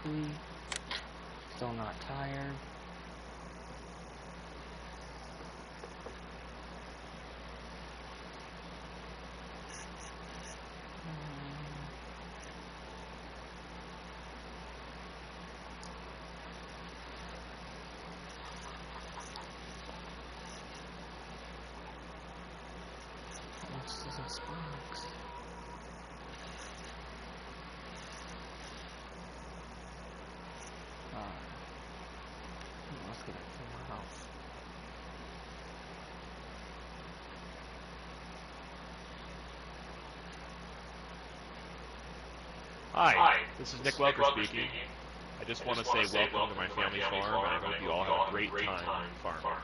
sleep. Still not tired. What's this box? Let's get it to my house. Hi, this is Nick Welker speaking. I just want to say welcome to my family's farm, and I hope you all have a great time farming.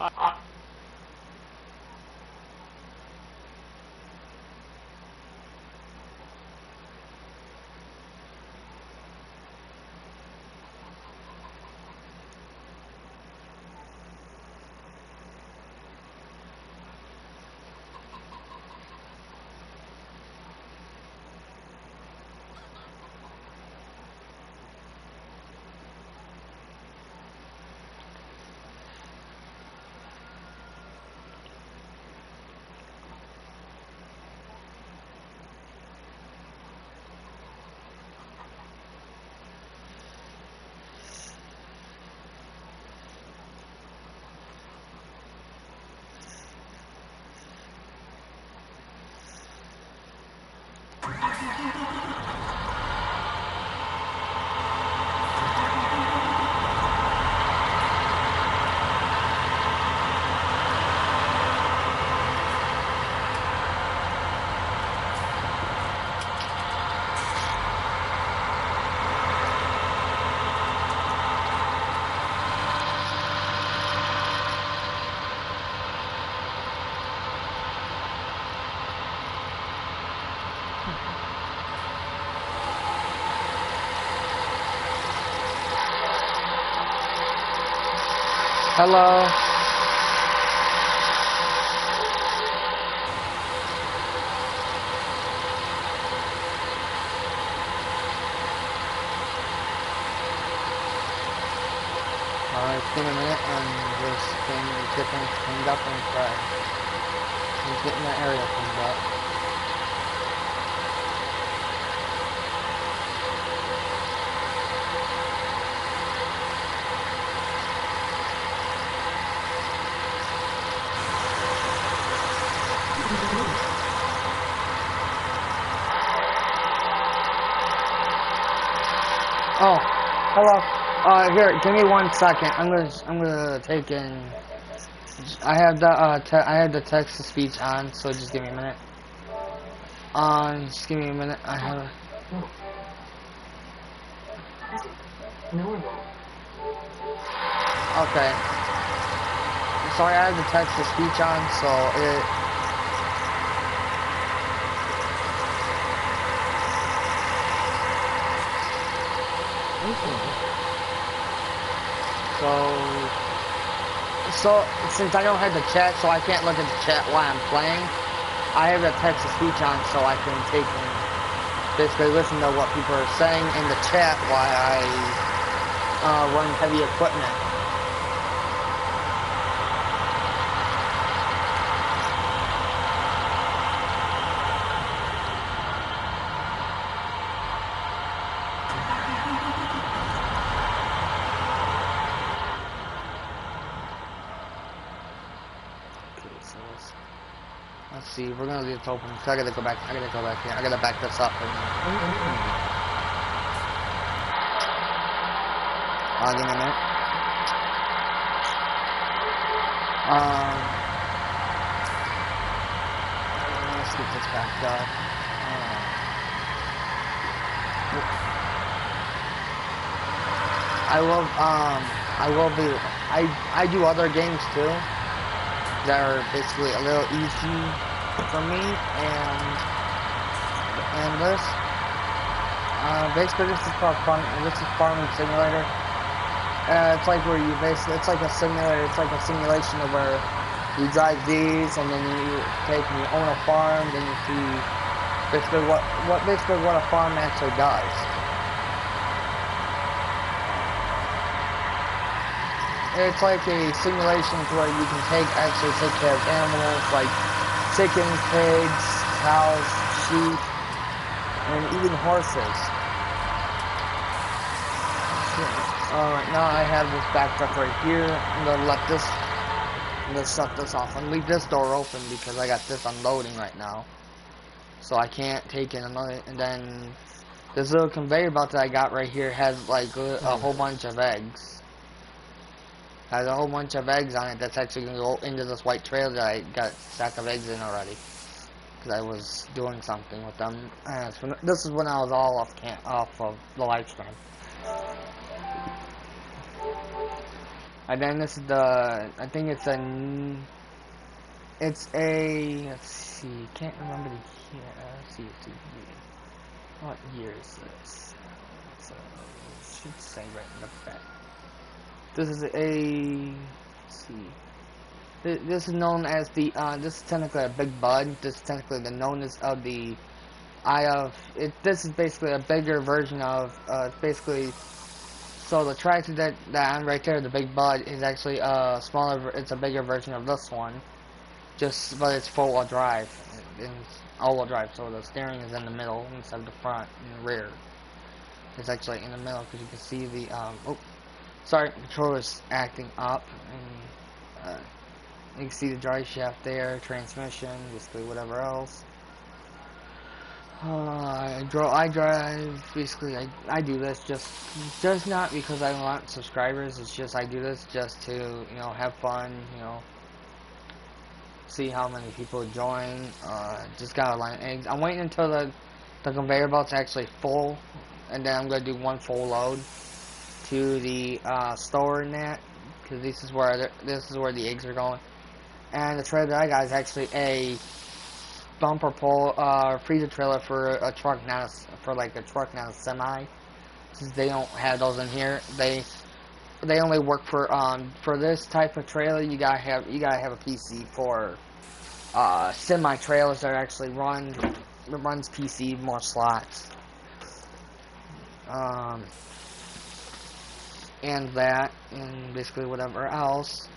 Hi. Hello. Alright, give me a minute. I'm just getting things cleaned up and fresh. Just getting the area cleaned up. Oh, hello. Here, give me 1 second. I'm gonna take in. I have the text to speech on, so just give me a minute. Just give me a minute. I have. Okay. Sorry, I have the text to speech on, so it. So since I don't have the chat, so I can't look at the chat while I'm playing, I have the text to speech on so I can take and basically listen to what people are saying in the chat while I run heavy equipment. Let's see, we're gonna leave it open. So I gotta go back here. I gotta back this up. Give me a minute. Let's get this back up. I do other games too that are basically a little easy. for me, and this. Basically, this is called This is Farming Simulator. It's like where you basically, it's like a simulator. It's like a simulation of where you drive these, and then you take and you own a farm. Then you see basically what a farm actually does. It's like a simulation where you can actually take care of animals like chickens, pigs, cows, sheep, and even horses. Alright, now I have this backed up right here. I'm gonna shut this off and leave this door open because I got this unloading right now. So I can't take in another, and then this little conveyor belt that I got right here has like a whole bunch of eggs. Has a whole bunch of eggs on it that's actually gonna go into this white trailer that I got a stack of eggs in already. Because I was doing something with them. This is when I was all off of the live stream. And then this is the, I think it's a, let's see, can't remember the year, let's see, what year is this? It should say right in the back. This is let's see, this is known as the, this is technically a big bud. This is technically the knowness of the this is basically a bigger version of, basically, so the tractor that I'm right there, the big bud, is actually a smaller, it's a bigger version of this one. But it's four-wheel drive. It's all-wheel drive, so the steering is in the middle instead of the front and the rear. It's actually in the middle because you can see the, the controller's acting up. And, you can see the drive shaft there, transmission, basically whatever else. I drive, basically, I do this just not because I want subscribers, it's just I do this just to, you know, have fun, you know, see how many people join, just got a line of eggs. I'm waiting until the conveyor belt's actually full, and then I'm going to do one full load to the, store in that, because this is where the eggs are going. And the trailer that I got is actually a bumper pull freezer trailer for a truck, not a semi. Since they don't have those in here, they only work for this type of trailer. You gotta have a PC for semi trailers that actually runs PC, more slots, and that, and basically whatever else.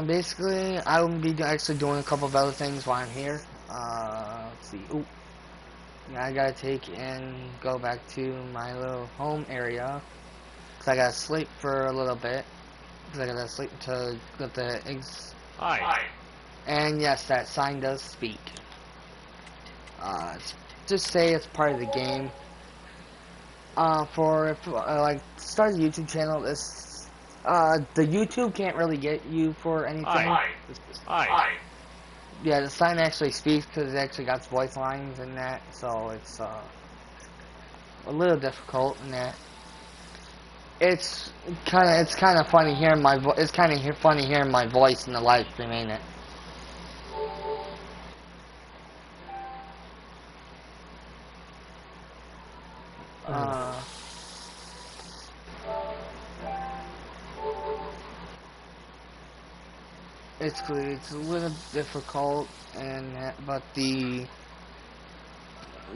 Basically, I will be actually doing a couple of other things while I'm here. Let's see. Ooh. Yeah, I gotta take and go back to my little home area. Cause I gotta sleep for a little bit. Cause I gotta sleep to get the eggs. Hi. And yes, that sign does speak. Just say it's part of the game. Like, start a YouTube channel, the YouTube can't really get you for anything. Hi. Yeah, the sign actually speaks because it actually got voice lines in that, so it's a little difficult in that. It's kind of funny hearing my funny hearing my voice in the live stream, ain't it? It's a little difficult, but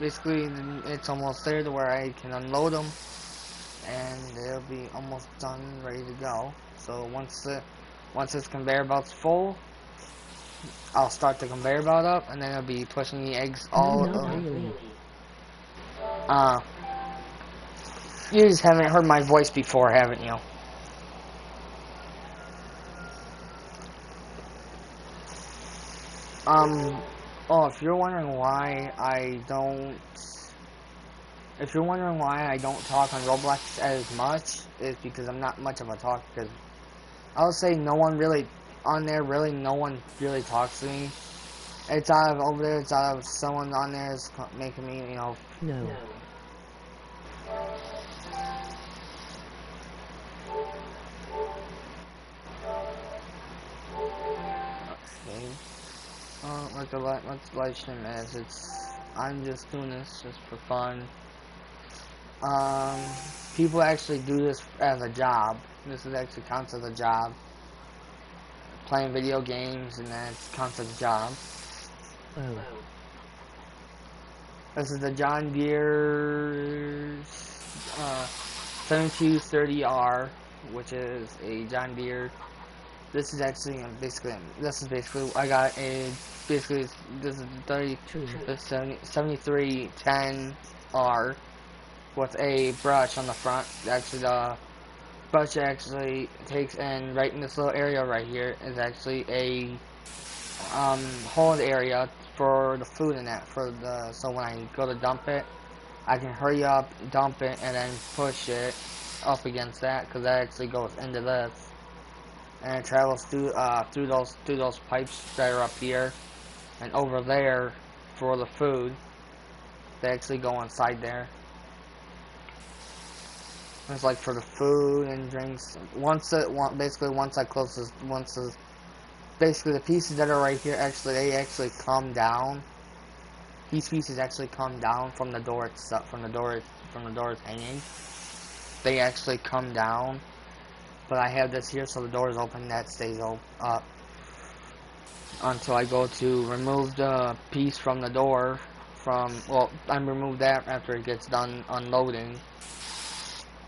basically it's almost there to where I can unload them, and they'll be almost done, ready to go. So once this conveyor belt's full, I'll start the conveyor belt up, and then I'll be pushing the eggs all over. You just haven't heard my voice before, haven't you? If you're wondering why I don't talk on Roblox as much, is because I'm not much of a talker. Because I'll say no one really talks to me. It's out of over there. It's out of someone on there is making me, you know. No. Okay. what the live stream is. I'm just doing this just for fun. People actually do this as a job. This is actually counts as a job. Playing video games and that counts as a job. Oh. This is the John Deere 7230R, which is a John Deere. This is actually basically I got a this is the 7310R with a brush on the front. Actually, the brush actually takes in right in this little area right here is actually a hold area for the food in that so when I go to dump it, I can hurry up, dump it, and then push it up against that because that actually goes into this, and it travels through those pipes that are up here and over there for the food. They actually go inside there. It's like for the food and drinks. Basically once I close this, basically the pieces that are right here they actually come down. These pieces actually come down from the door itself, from the door is hanging. They actually come down, but I have this here so the door is open. That stays up until I go to remove the piece from the door. I remove that after it gets done unloading.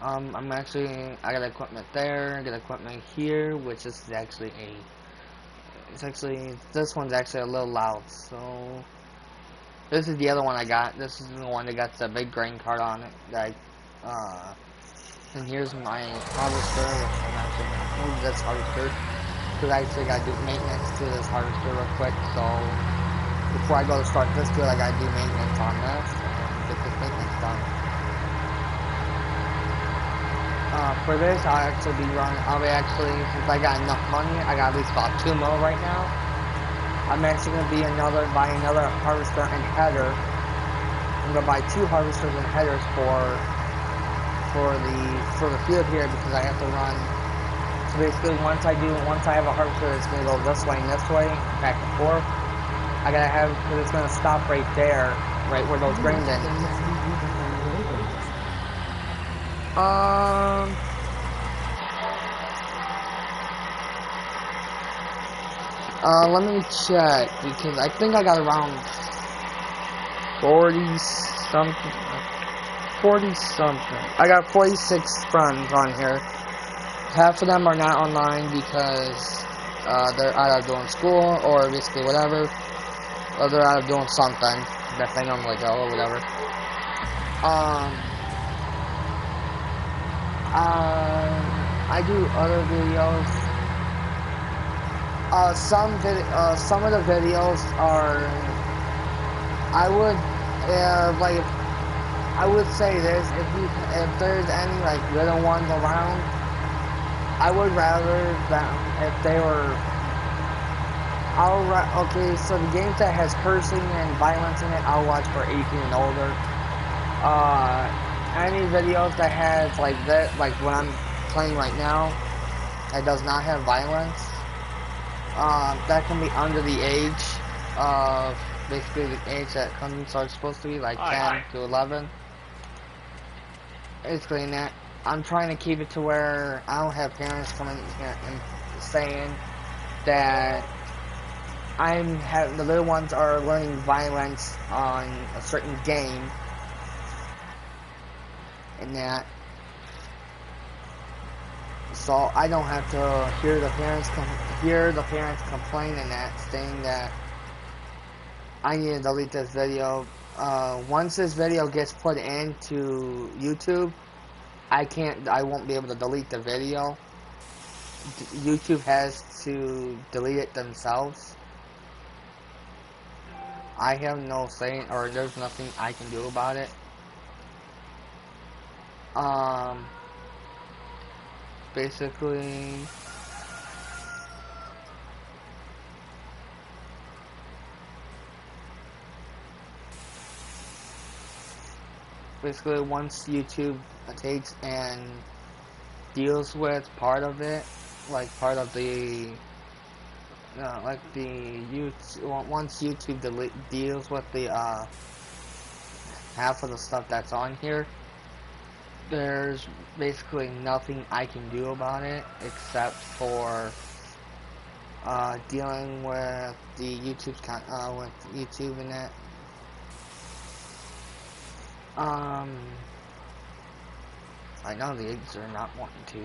I got equipment there, I got equipment here, which is actually this one's actually a little loud, so this is the other one I got. This is the one that got the big grain cart on it. And here's my harvester, which I'm actually going to move this harvester, because I actually got to do maintenance to this harvester real quick, so before I go to start this field, I got to do maintenance on this, and get this maintenance done. For this, since I got enough money, I got at least about 2 mil right now. I'm actually going to buy another harvester and header. I'm going to buy 2 harvesters and headers for the field here because I have to run. So basically, once I have a harvester that's going to go this way and this way, back and forth, I gotta have, because it's going to stop right there, right where those grains end. Let me check, because I think I got around 40 something. I got 46 friends on here. Half of them are not online because they're either doing school or basically whatever, or they're out doing something that they normally go or whatever. I do other videos. Some of the videos are, I would say this, if there's any like little ones around, I would rather them if they were, okay, so the games that has cursing and violence in it, I'll watch for 18 and older. Any videos that has like that, like what I'm playing right now, that does not have violence, that can be under the age of, basically the age that condoms are supposed to be, like 10 to 11. Basically in that, I'm trying to keep it to where I don't have parents coming here and saying that the little ones are learning violence on a certain game, and that, so I don't have to hear the parents complain and that, saying that I need to delete this video. Once this video gets put into YouTube, I won't be able to delete the video. YouTube has to delete it themselves. I have no say, or there's nothing I can do about it. Basically, once YouTube takes and deals with part of it, like part of the like the YouTube, once YouTube deals with the half of the stuff that's on here, there's basically nothing I can do about it except for dealing with the with YouTube and that. I know the eggs are not wanting to.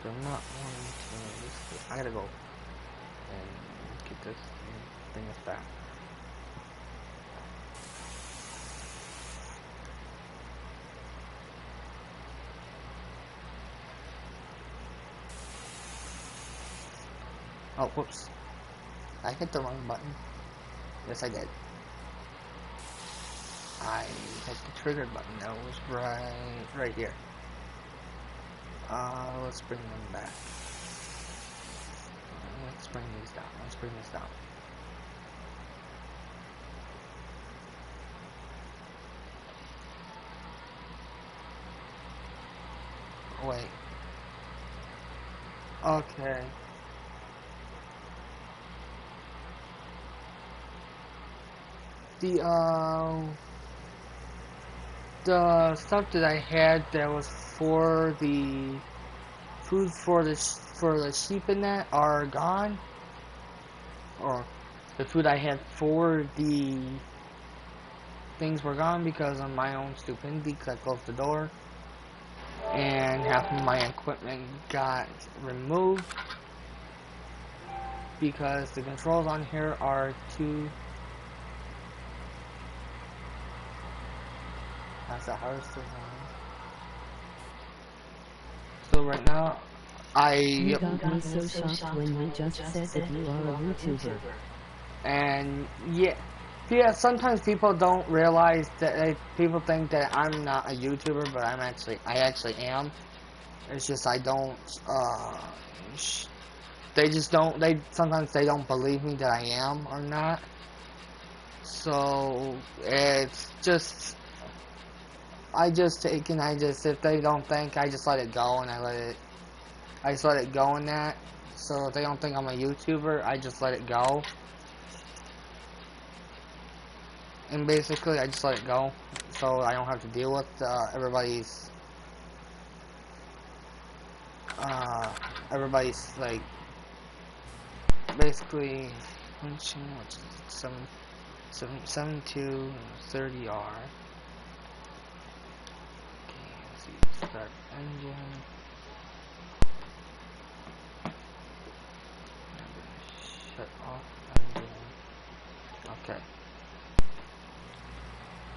They're not wanting to. I gotta go and get this and bring this back. Oh, whoops. I hit the wrong button. Yes, I did. I hit the trigger button. That was right here. Let's bring them back. Let's bring these down. Let's bring this down. Wait. Okay. The stuff that I had that was for the food for the sheep in that are gone, or the food I had for the things were gone because of my own stupidity, because I closed the door and half of my equipment got removed because the controls on here are too. That's the hardest thing. So right now, You got me so shocked when you just said that you are a YouTuber. And yeah. Sometimes people don't realize that people think that I'm not a YouTuber, but I actually am. It's just I don't. They just don't. Sometimes they don't believe me that I am or not. So it's just. If they don't think, I just let it go, and I just let it go in that. So if they don't think I'm a YouTuber, I just let it go. And basically, I just let it go, so I don't have to deal with everybody's like, basically, 7230R. Start engine. Shut off engine. Okay.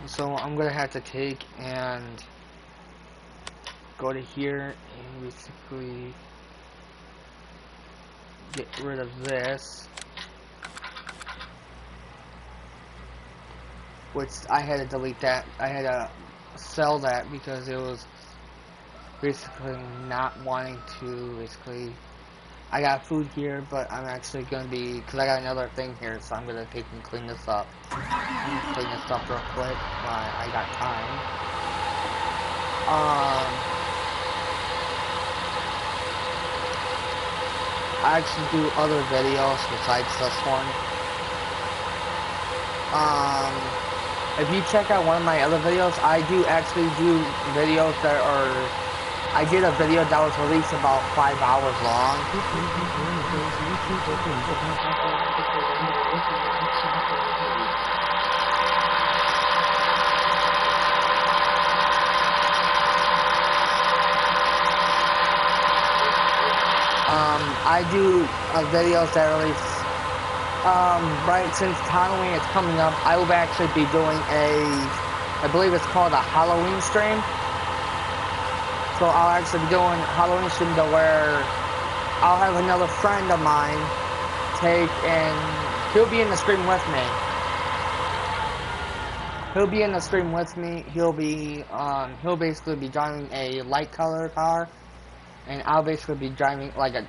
So I'm gonna have to take and go to here and basically get rid of this, which I had to delete that. I had to sell that because it was basically not wanting to. Basically, I got food here, but I'm actually gonna be, because I got another thing here, so I'm gonna take and clean this up. Clean this up real quick while I got time. I actually do other videos besides this one. If you check out one of my other videos, I do actually do videos that are. I did a video that was released about 5 hours long. I do videos that release. Right, since Halloween is coming up, I will actually be doing I believe it's called a Halloween stream. So I'll actually be doing Halloween stream to where I'll have another friend of mine he'll be in the stream with me. He'll be in the stream with me. He'll basically be driving a light color car, and I'll basically be driving like a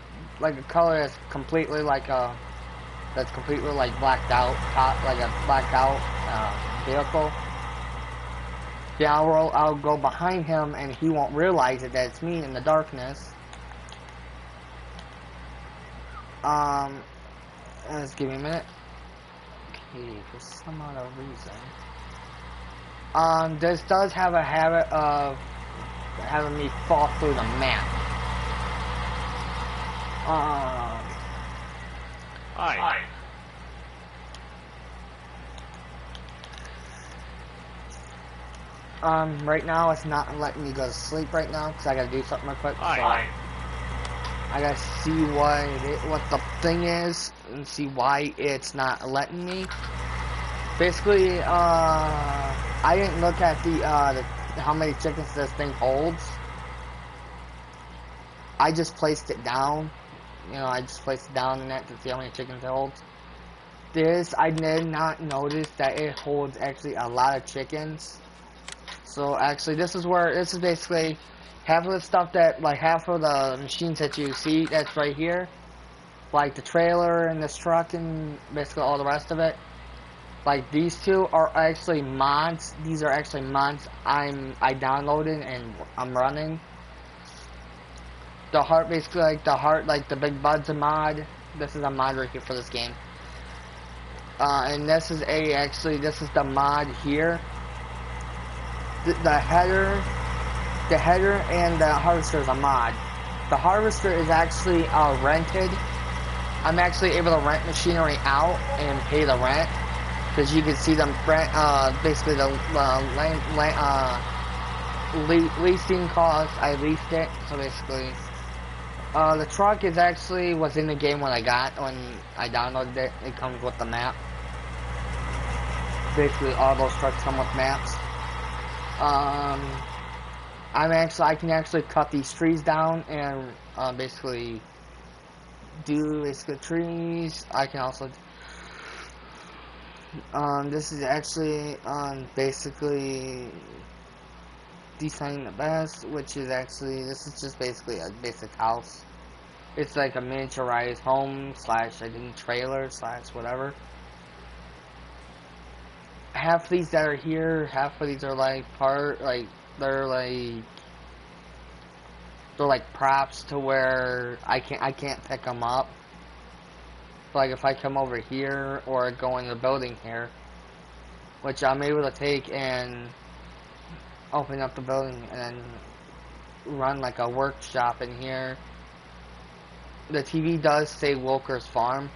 color that's completely blacked out, like a blacked out vehicle. Yeah, I'll go behind him, and he won't realize that it's me in the darkness. Just give me a minute. Okay, for some other reason. This does have a habit of having me fall through the map. Hi. Right now it's not letting me go to sleep right now because I gotta do something real quick. Hi. So I gotta see what the thing is and see why it's not letting me. Basically, I didn't look at the how many chickens this thing holds. I just placed it down. You know, I just placed it down in that to see how many chickens it holds. I did not notice that it holds actually a lot of chickens. So actually, this is basically half of the stuff that, like half of the machines that you see that's right here, like the trailer and this truck and basically all the rest of it. Like these two are actually mods. These are actually mods I downloaded and I'm running. The heart, basically like the Big Bud's a mod. This is a mod right here for this game. And this is the mod here. The header and the harvester is a mod. The harvester is actually rented. I'm actually able to rent machinery out and pay the rent. Because you can see them basically the leasing cost. I leased it, so basically the truck was in the game when I downloaded it. It comes with the map. Basically, all those trucks come with maps. I can actually cut these trees down and basically do trees. I can also. This is actually basically designing the best, which is this is just basically a basic house. It's like a miniaturized home / I think trailer / whatever. Half of these that are here, half of these are like they're like props to where I can't pick them up. Like if I come over here or go in the building here, which I'm able to take and open up the building and then run like a workshop in here. The TV does say Wilker's Farm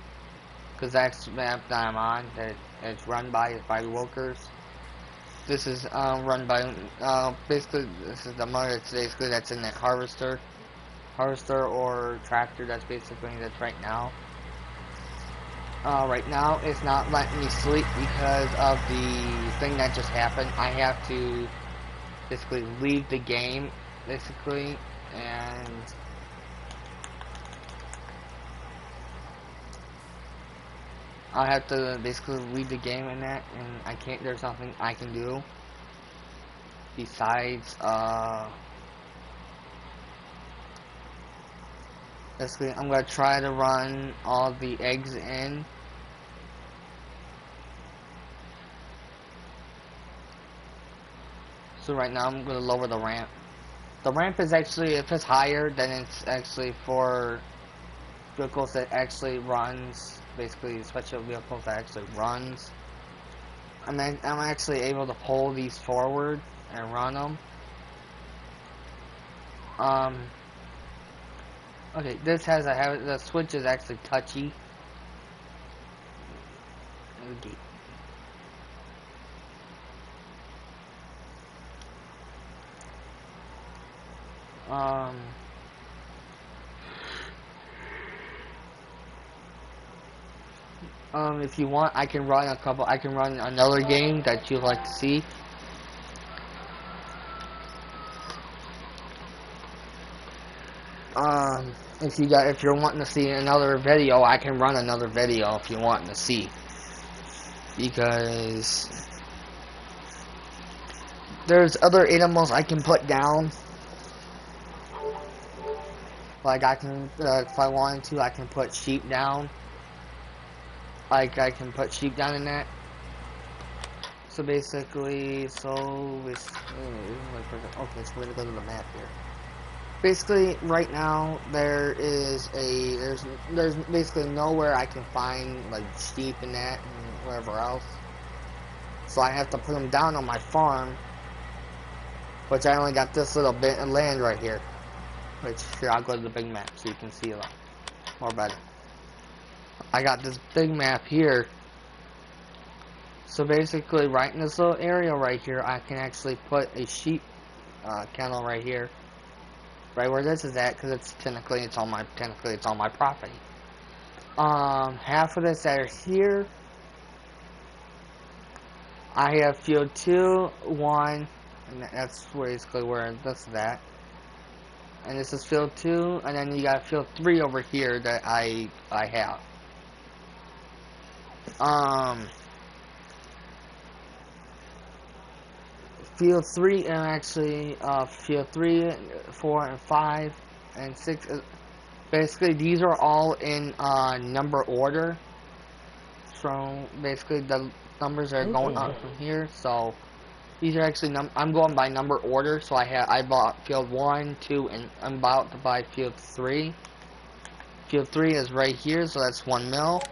because that's the map that I'm on. That it's run by Wilker's. This is run by basically this is the motor that's in that harvester or tractor that's right now. Right now, it's not letting me sleep because of the thing that just happened. I have to basically leave the game, and I have to basically leave the game in that, and I can't. There's nothing I can do besides basically, I'm going to try to run all the eggs in. So right now I'm going to lower the ramp. The ramp is actually, if it's higher, then it's actually for vehicles that actually runs, basically special vehicles that actually runs. I'm actually able to pull these forward and run them. Okay, this has the switch is actually touchy. Okay. If you want, I can run another game that you'd like to see. If you're wanting to see another video, I can run another video if you're wanting to see. Because there's other animals I can put down. Like I can, if I wanted to, I can put sheep down. Like I can put sheep down in that. So basically, okay, so we're gonna go to the map here. Basically, right now there's basically nowhere I can find like sheep and that and wherever else. So I have to put them down on my farm, which I only got this little bit of land right here. Which here, I'll go to the big map so you can see a lot more better. I got this big map here. So basically, right in this little area right here, I can actually put a sheep kennel right here. Right where this is at, because it's technically it's on my property. Half of this that are here, I have field 2, 1, and that's basically where this is at. And this is field 2, and then you got field 3 over here that I have. Field 3 and actually field 3, 4, and 5, and 6. Basically, these are all in number order. So basically, the numbers are going up from here. So these are actually I'm going by number order. So I bought field 1, 2, and I'm about to buy field 3. Field 3 is right here, so that's 1 mil.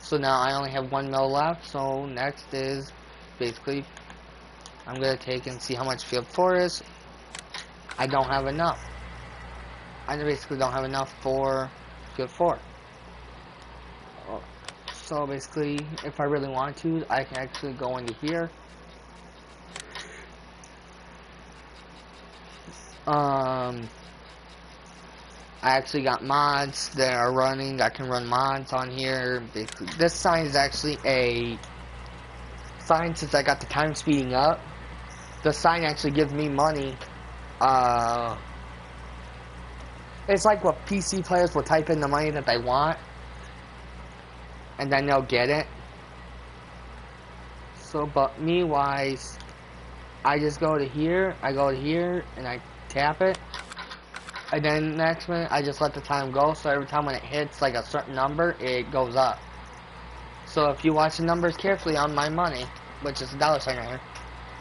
So now I only have 1 mil left. So next is basically I'm gonna take and see how much field 4 is. I don't have enough. I basically don't have enough for field 4. So basically, if I really want to, I can actually go into here. I actually got mods that are running. I can run mods on here. Basically, this sign is actually a sign since I got the time speeding up. The sign actually gives me money. It's like what PC players will type in the money that they want, and then they'll get it. So, but me-wise, I just go to here, and I tap it, and then next minute, I just let the time go, so every time when it hits like a certain number, it goes up. So if you watch the numbers carefully on my money, which is the dollar sign right here,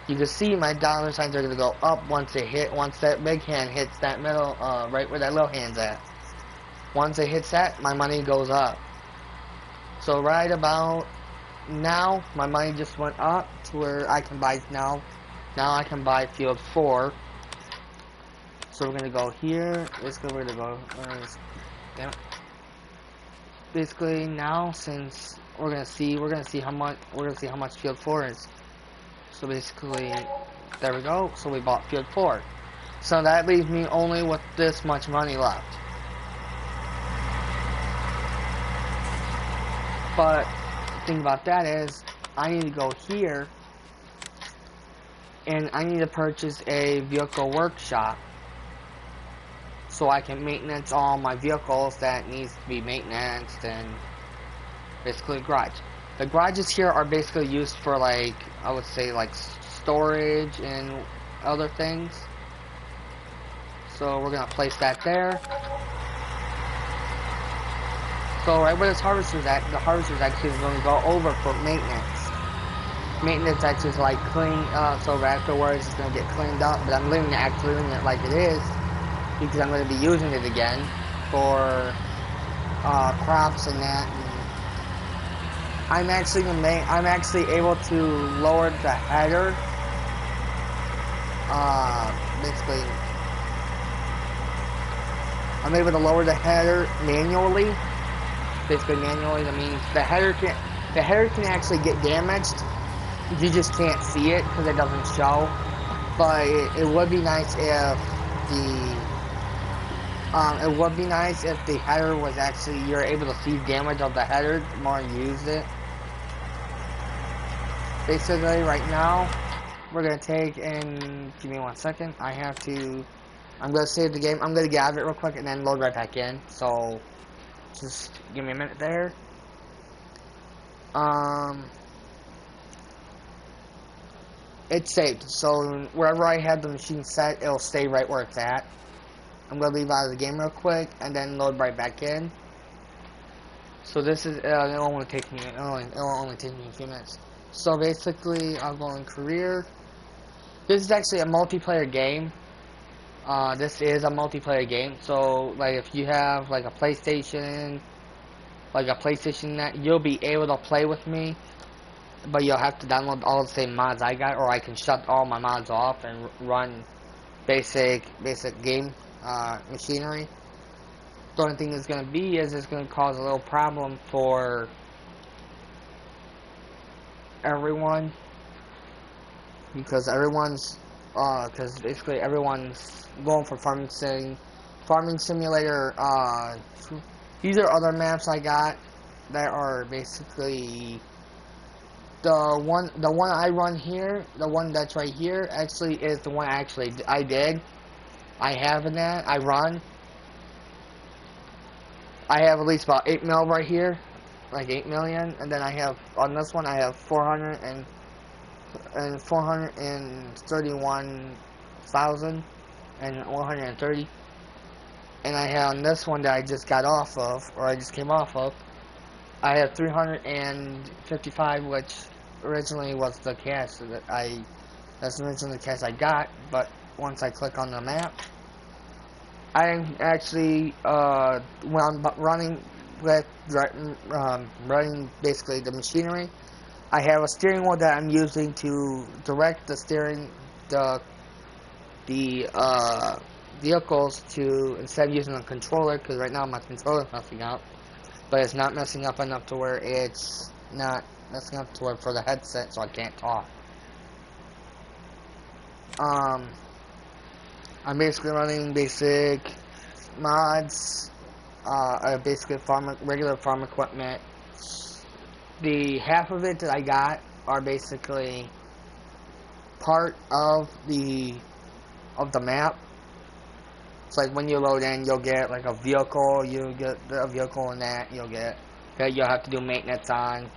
you can see my dollar signs are going to go up once that big hand hits that middle, right where that little hand's at. Once it hits that, my money goes up. So right about now, my money just went up to where I can buy now I can buy field 4. So we're going to go here. Basically, we're going to go, damn it. Basically now, since we're going to see how much field 4 is. So basically, there we go. So we bought field 4. So that leaves me only with this much money left. But the thing about that is, I need to go here, and I need to purchase a vehicle workshop, so I can maintenance all my vehicles that needs to be maintenanced, and basically garage. The garages here are basically used for, like, I would say, like, storage and other things. So we're going to place that there. So right where this harvester's at, the harvester's actually going to go over for maintenance. Maintenance actually is like clean, so afterwards it's going to get cleaned up, but I'm leaving it like it is, because I'm going to be using it again for crops and that. I'm actually able to lower the header. Basically, I'm able to lower the header manually. Basically, manually. That means the header can actually get damaged. You just can't see it because it doesn't show. But it would be nice if the header was actually, you're able to see damage of the header the more you use it. Basically, right now, we're going to take and, give me 1 second, I'm going to save the game, I'm going to get out of it real quick and then load right back in, so, just give me a minute there. It's saved, so wherever I have the machine set, it'll stay right where it's at. I'm going to leave out of the game real quick and then load right back in. So this is, it'll only take me a few minutes. So basically, I'll go in career. This is actually a multiplayer game. This is a multiplayer game, so like if you have like a PlayStation Net, you'll be able to play with me, but you'll have to download all the same mods I got, or I can shut all my mods off and run basic game machinery. The only thing that's going to be is it's going to cause a little problem for everyone, because basically everyone's going for farming simulator. These are other maps I got that are basically the one I run here. The one that's right here actually is the one I did. I have in that I run. I have at least about 8 mil right here, like 8 million, and then I have on this one I have 431,000 and 130, and I have on this one that I just got off of, or I just came off of, I have 355, which originally was the cash that's originally the cash I got, but once I click on the map, I actually when I'm running basically the machinery, I have a steering wheel that I'm using to direct the vehicles to, instead of using a controller, because right now my controller's messing up, but it's not messing up enough to where it's not messing up to where for the headset, so I can't talk. I'm basically running basic mods, basically regular farm equipment. The half of it that I got are basically part of the map. It's like when you load in, you'll get like a vehicle. You get a vehicle in that you'll have to do maintenance on.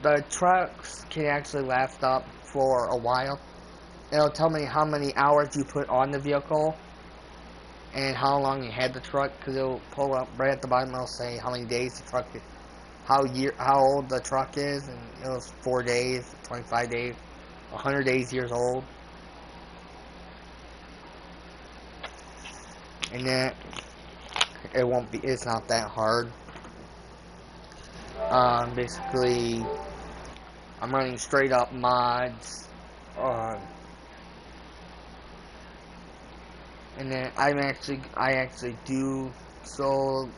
The trucks can actually last up for a while. It'll tell me how many hours you put on the vehicle and how long you had the truck, because it'll pull up right at the bottom. It'll say how many days the truck is, how old the truck is, and it was 4 days, 25 days, 100 days years old. And then it's not that hard. Basically, I'm running straight up mods. And then I actually do so.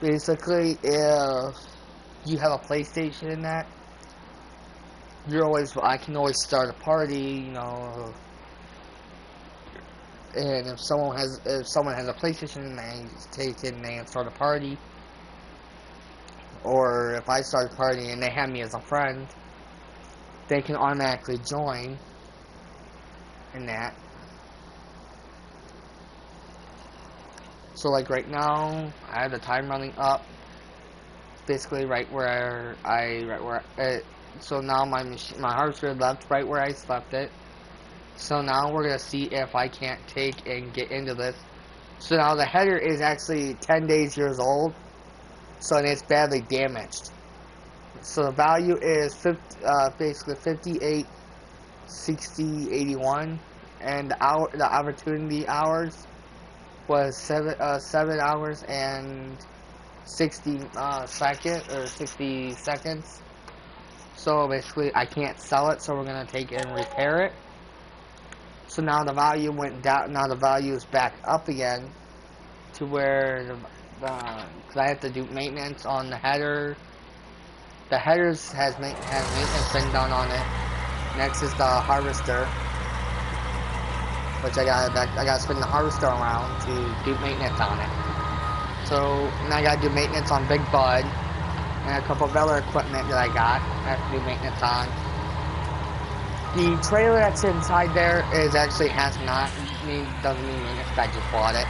Basically, if you have a PlayStation in that, I can always start a party, you know. And if someone has a PlayStation and they take it and they start a party, or if I start a party and they have me as a friend, they can automatically join in that. So like right now, I have the time running up, basically so now my harvester left right where I left it. So now we're gonna see if I can't take and get into this. So now the header is actually 10 years old, so it's badly damaged. So the value is basically 58, 60, 81, and the opportunity hours was 7 hours and 60 seconds. So basically, I can't sell it, so we're gonna take it and repair it. So now the value went down. Now the value is back up again to where because I have to do maintenance on the header. The headers has maintenance been done on it. Next is the harvester, which I gotta spin the harvester around to do maintenance on it. So now I gotta do maintenance on Big Bud and a couple of other equipment that I got. I have to do maintenance on. The trailer that's inside there doesn't mean maintenance. I just bought it.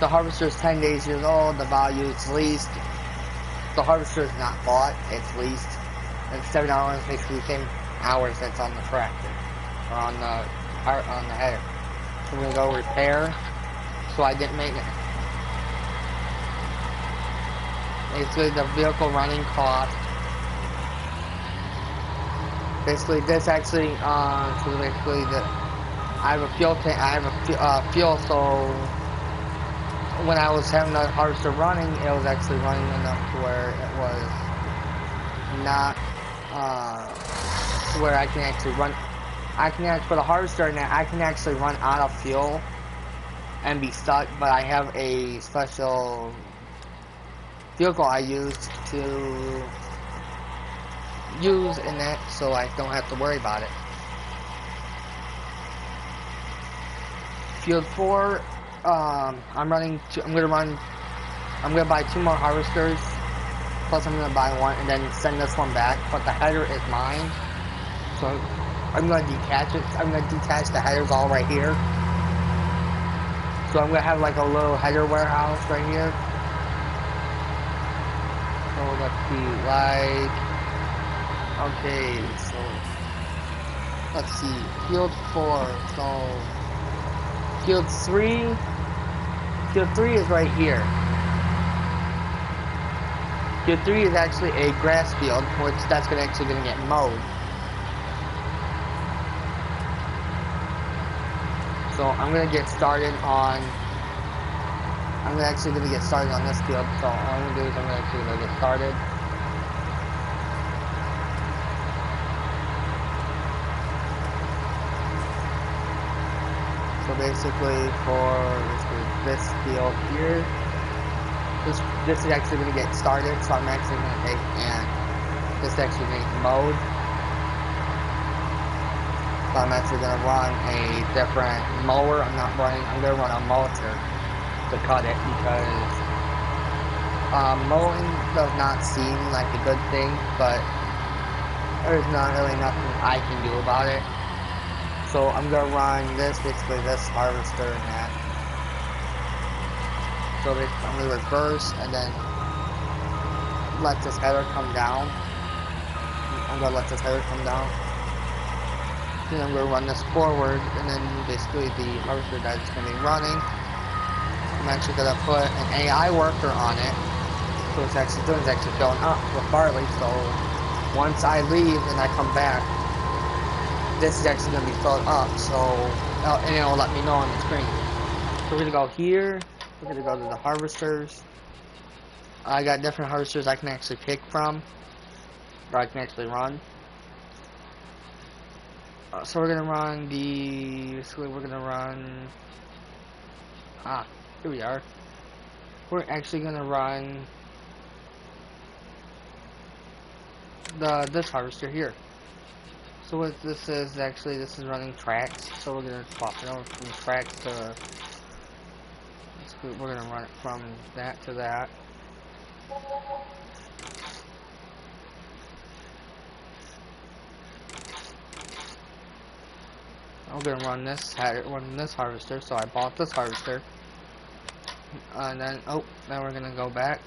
The harvester is 10 years old. The value is leased. The harvester is not bought. It's leased. And $7 basically the same hours that's on the tractor or on the header. So we're gonna go repair. So I didn't make it. Basically, the vehicle running cost Basically, this actually, so basically, I have a fuel tank. I have a fuel, so when I was having the harvester running, it was actually running enough to where it was not, to where I can actually run. I can actually for the harvester, and I can actually run out of fuel and be stuck. But I have a special vehicle I use in it, so I don't have to worry about it. Field 4, I'm gonna buy 2 more harvesters, plus I'm gonna buy 1 and then send this one back, but the header is mine, so I'm gonna detach it. I'm gonna detach the headers all right here. So I'm gonna have like a little header warehouse right here. So let's see, like, okay, so let's see, field 4, so field 3 is right here. Field 3 is actually a grass field, which that's actually gonna get mowed. So I'm gonna get started on. I'm actually gonna get started on this field. So all I'm gonna do is I'm actually gonna get started. So basically, for this field here, this is actually gonna get started. So I'm actually gonna take and this is actually gonna get mowed. So I'm actually gonna run a different mower. I'm gonna run a mulcher to cut it because mowing does not seem like a good thing, but there's not really nothing I can do about it. So I'm gonna run basically this harvester and that. So I'm gonna reverse and then let this header come down. I'm gonna let this header come down. And I'm going to run this forward, and then basically the harvester that's going to be running, I'm actually going to put an AI worker on it, so it's actually going up with barley, so once I leave and I come back, this is actually going to be filled up, so, and it'll let me know on the screen. So we're going to go here, we're going to go to the harvesters. I got different harvesters I can actually pick from, or I can actually run. So we're gonna run here we are. We're actually gonna run this harvester here. So what this is actually, this is running tracks. So we're gonna swap it over from tracks to, we're gonna run it from that to that. I'm gonna run this harvester, so I bought this harvester. And then, now we're gonna go back.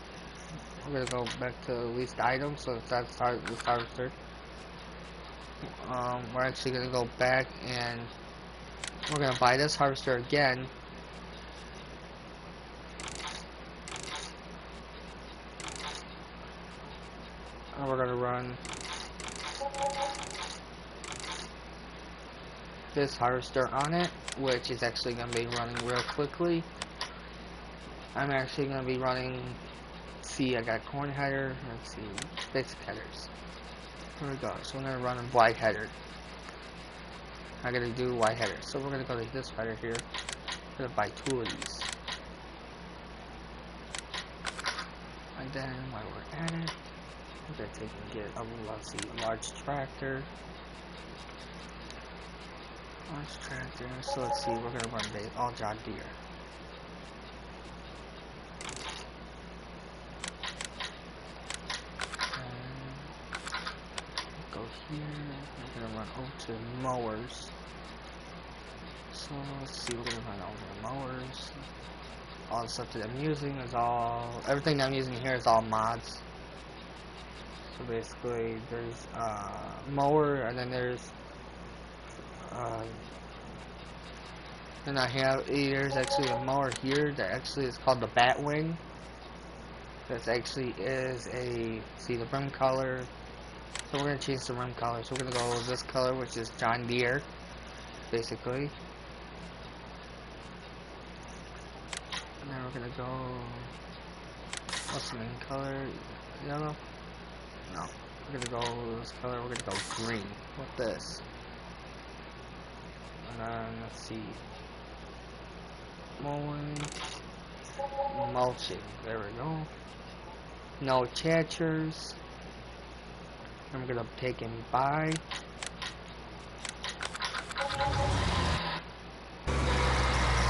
We're gonna go back to least items, so that's this harvester. We're actually gonna go back and we're gonna buy this harvester again. And we're gonna run this harvester on it, which is actually going to be running real quickly. I'm actually going to be running, see, I got corn header, let's see, basic headers. Here we go, so I'm going to run a white header. I got to do white header, so we're going to go to this header here. I'm going to buy 2 of these. And then while we're at it, we're going to take and get a, let's see, large tractor. So let's see, we're gonna run all John Deere. Go here, we're gonna run over to mowers. So let's see, we're gonna run over to mowers. All the stuff that I'm using is everything that I'm using here is all mods. So basically there's mower, and then there's then there's actually a mower here that actually is called the Batwing. This actually is see the brim color, So we're gonna change the rim color. So we're gonna go with this color, which is John Deere, basically. And then we're gonna go. What's the main color? Yellow? No. We're gonna go with this color. We're gonna go green with this. And then let's see. Mulching. There we go. No catchers. And we're gonna take and buy.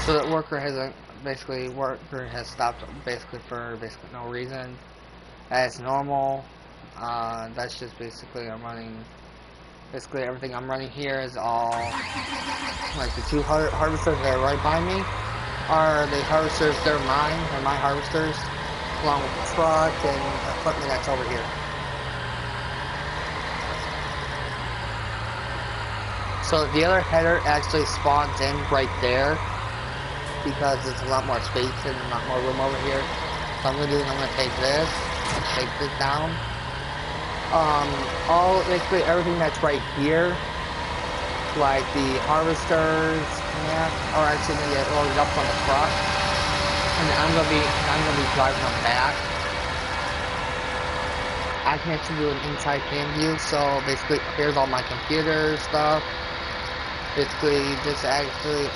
So that worker has stopped basically for no reason. That's normal. That's just basically I'm running. Basically everything I'm running here is all like the two harvesters that are right by me are the harvesters. They're mine. They're my harvesters, along with the truck and equipment that's over here. So the other header actually spawns in right there because there's a lot more space and a lot more room over here. So I'm gonna do is I'm gonna take this down. Basically everything that's right here, like the harvesters, are actually gonna get loaded up on the truck, and I'm gonna be driving them back. I can actually do an inside cam view. So basically, here's all my computer stuff. Basically, this actually,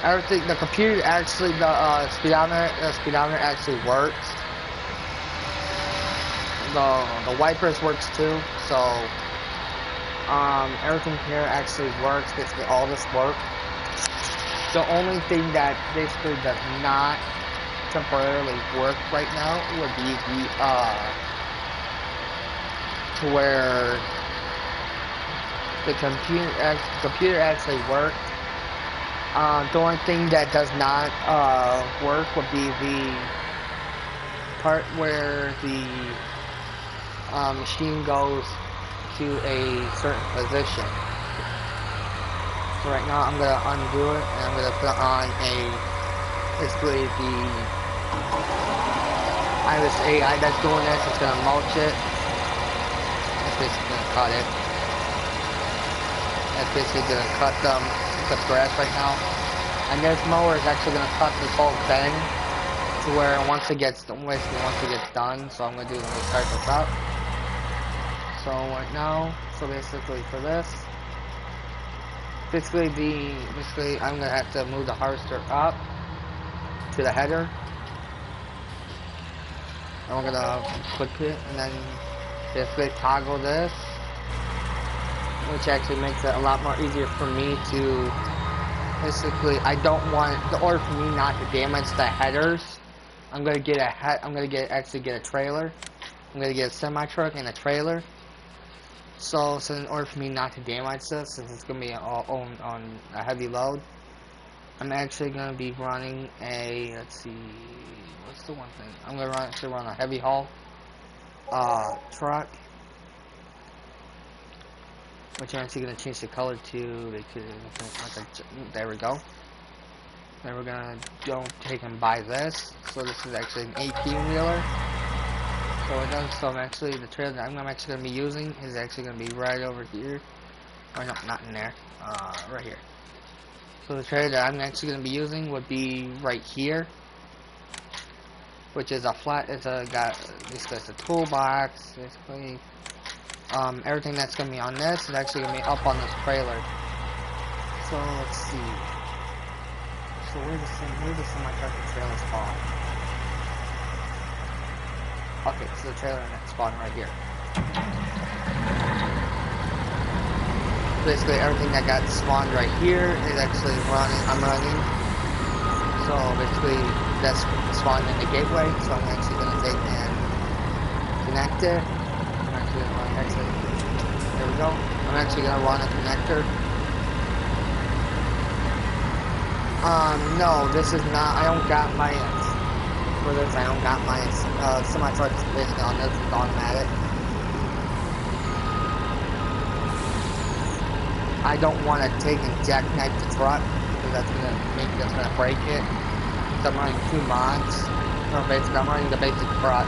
everything, the computer actually, the speedometer actually works. The wipers works too, so, everything here actually works. Basically, all this works. The only thing that basically does not temporarily work right now would be the, to where the computer actually worked. The only thing that does not work would be the part where the machine goes to a certain position. So right now I'm gonna undo it and I'm gonna put on basically the Iris AI that's doing this. It's gonna mulch it. It's basically gonna cut it. It's basically gonna cut the grass right now. And this mower is actually gonna cut this whole thing to where once it gets done. So I'm gonna start this up. So right now, basically for this, basically I'm gonna have to move the harvester up to the header. And we're gonna click it and then basically toggle this, which actually makes it a lot more easier for me to basically, I don't want, in order for me not to damage the headers, I'm gonna get actually get a trailer. I'm gonna get a semi truck and a trailer. So in order for me not to damage this, since it's gonna be all on a heavy load, I'm actually gonna be running a, let's see, what's the one thing? I'm gonna run a heavy haul truck, which I'm actually gonna change the color to, there we go. Then we're gonna go take and buy this. So this is actually an 18 wheeler. So the trailer that I'm actually gonna be using is actually gonna be right over here. Or no, not in there. Right here. So the trailer that I'm actually gonna be using would be right here, which is a flat. Basically it's a toolbox. Basically, everything that's gonna be on this is actually gonna be up on this trailer. So let's see. So where does semi-tractor trailer spawn? Okay, so the trailer and that spawn right here. Basically everything that got spawned right here is actually running. I'm running. So basically that's spawned in the gateway. So I'm actually gonna take and connect it. There we go. I'm actually gonna run a connector. No, this is not, I don't got my, for this I don't got my, semi-truck is basically on this, it's automatic. I don't want to take and jackknife the truck, because that's gonna break it. So I'm running two mods, or basically I'm running the basic truck.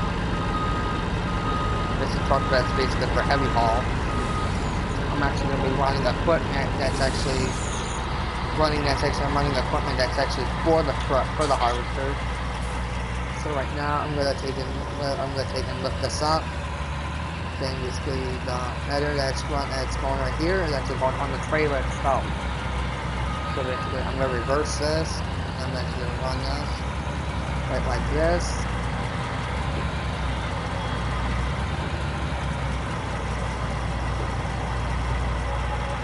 a truck that's basically for heavy haul. I'm actually going to be running equipment I'm running equipment that's actually for the truck, for the harvester. So right now I'm gonna take and lift this up. Then basically the header that's going right here is actually going on the trailer itself. So basically I'm gonna reverse this. I'm actually gonna run this right like this.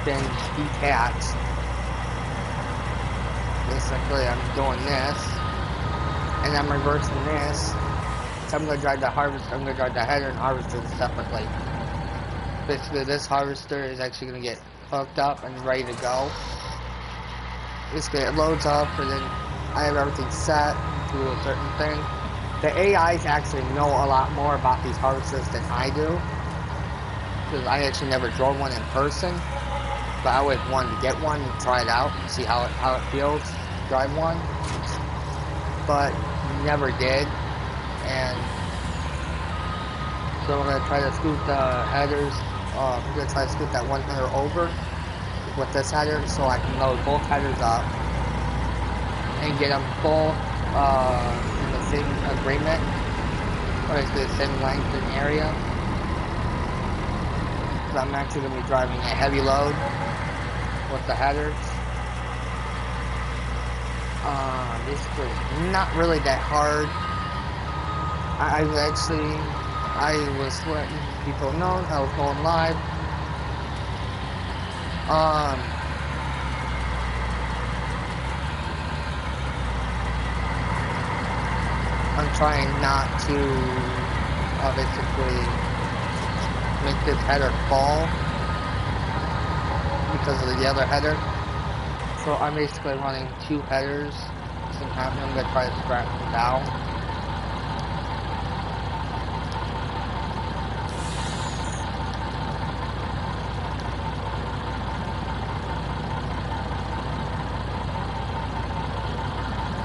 Then detach. Basically I'm doing this. And I'm reversing this. So I'm going to drive the harvester, I'm going to drive the header and harvester separately. Basically this harvester is actually going to get hooked up and ready to go. Basically it loads up and then I have everything set to a certain thing. The AIs actually know a lot more about these harvesters than I do. Because I actually never drove one in person. But I always wanted to get one and try it out and see how it feels to drive one. But never did, and so I'm going to try to scoot the headers, I'm going to try to scoot that one header over with this header so I can load both headers up and get them full in the same agreement, or basically the same length and area. So I'm actually going to be driving a heavy load with the headers. Basically not really that hard. I was letting people know I was going live. I'm trying not to basically make this header fall because of the other header. So I'm basically running two headers. I'm going to try to strap them down.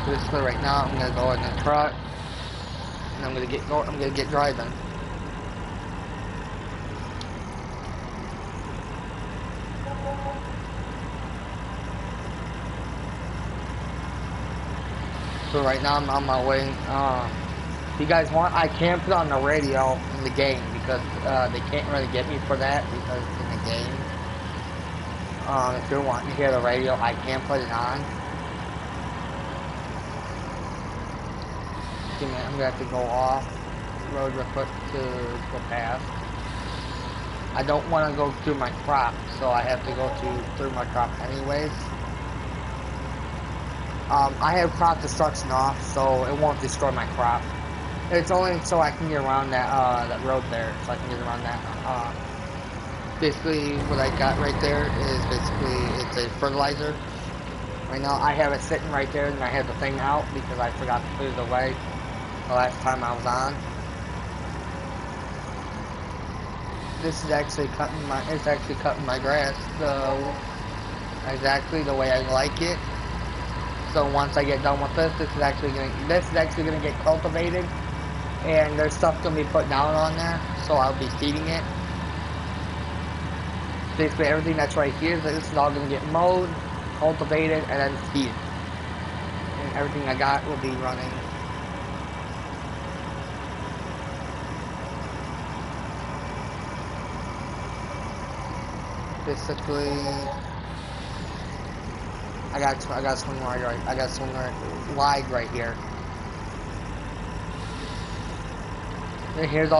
Basically right now I'm going to go in the truck and I'm going to get driving. So right now I'm on my way. If you guys want, I can put on the radio in the game because they can't really get me for that because it's in the game. If you're wanting to hear the radio, I can put it on. I'm gonna have to go off road real quick to go past. I don't want to go through my crop, so I have to go through my crop anyways. I have crop destruction off, so it won't destroy my crop. It's only so I can get around that road there, so I can get around that. Basically, what I got right there is it's a fertilizer. Right now, I have it sitting right there, and I have the thing out because I forgot to put it away the last time I was on. This is actually cutting my grass exactly the way I like it. So once I get done with this, this is actually gonna get cultivated, and there's stuff gonna be put down on there, so I'll be feeding it. Basically everything that's right here, this is all gonna get mowed, cultivated, and then feed. And everything I got will be running. Basically, I got swing wide right here. And here's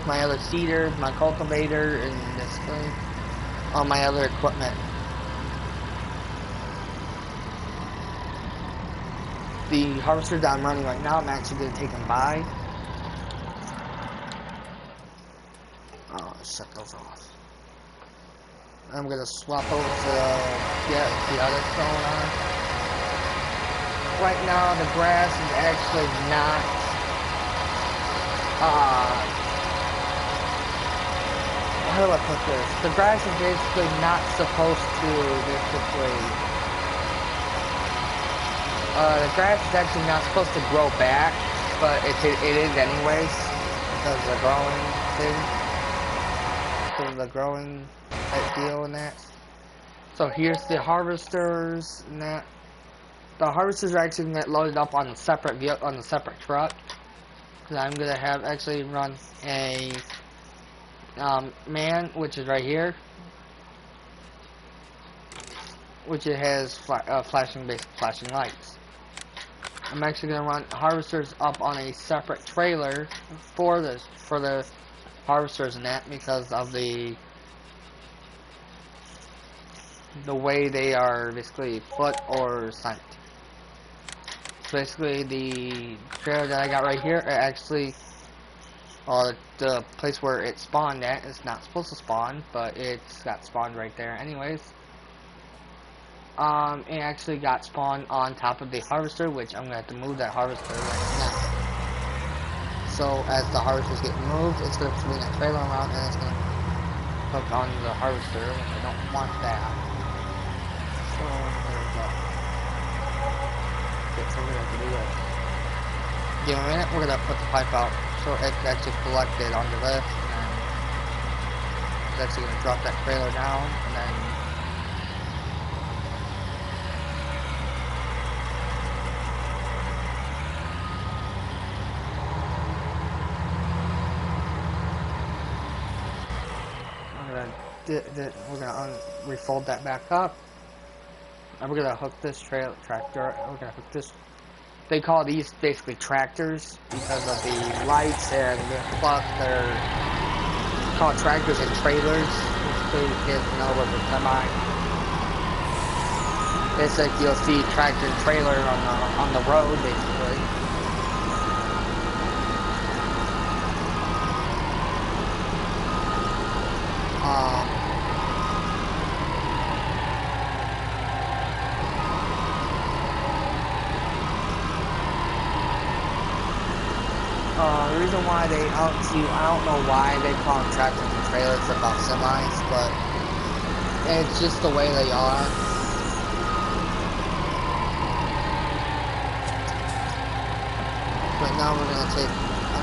my other seeder, my cultivator, and this thing, all my other equipment. The harvester that I'm running right now, I'm actually going to take them by. Oh, shut those off. I'm going to swap over to the other going on. Right now, the grass is actually not, how do I put this? The grass is basically not supposed to, the grass is actually not supposed to grow back, but it is anyways, because of the growing thing. of the growing type deal and that. So here's the harvesters and that. The harvesters are actually gonna get loaded up on a separate separate truck. Cause I'm gonna have actually run a man, which is right here, which it has flashing lights. I'm actually gonna run harvesters up on a separate trailer for the harvesters and that, because of the way they are basically foot or sent. So basically the trailer that I got right here, it actually, the place where it spawned at is not supposed to spawn, but it's got spawned right there anyways. It actually got spawned on top of the harvester, which I'm gonna have to move that harvester right now. So as the harvesters get moved, it's gonna swing that trailer around and it's gonna hook on the harvester, which I don't want that. So there we go. Okay, so we're gonna have to do this. Give a minute, we're gonna put the pipe out so it's actually collected onto this, and then it's actually gonna drop that trailer down, and then we're gonna refold that back up, and we're gonna hook this tractor. We're gonna hook this. They call these basically tractors because of the lights and the clock. They're called tractors and trailers. Basically, you guys know what the semi. It's like you'll see tractor and trailer on the road, basically. The reason why I don't know why they call them tractors and trailers about semis, but it's just the way they are. Right now I'm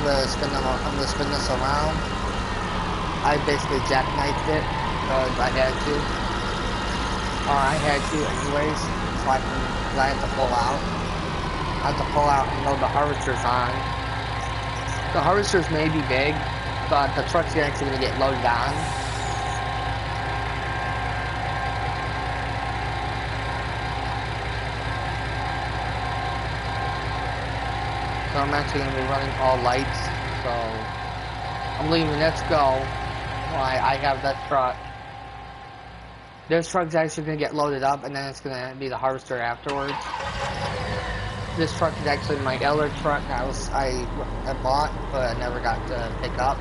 gonna spin this around. I basically jackknifed it because I had to. I had to anyways, so I had to pull out. I have to pull out and load the harvesters on. The harvesters may be big, but the truck's actually going to get loaded on. So I'm actually going to be running all lights, so I'm leaving Let's Go while I have that truck. This truck's actually going to get loaded up, and then it's going to be the harvester afterwards. This truck is actually my other truck I bought, but I never got to pick up.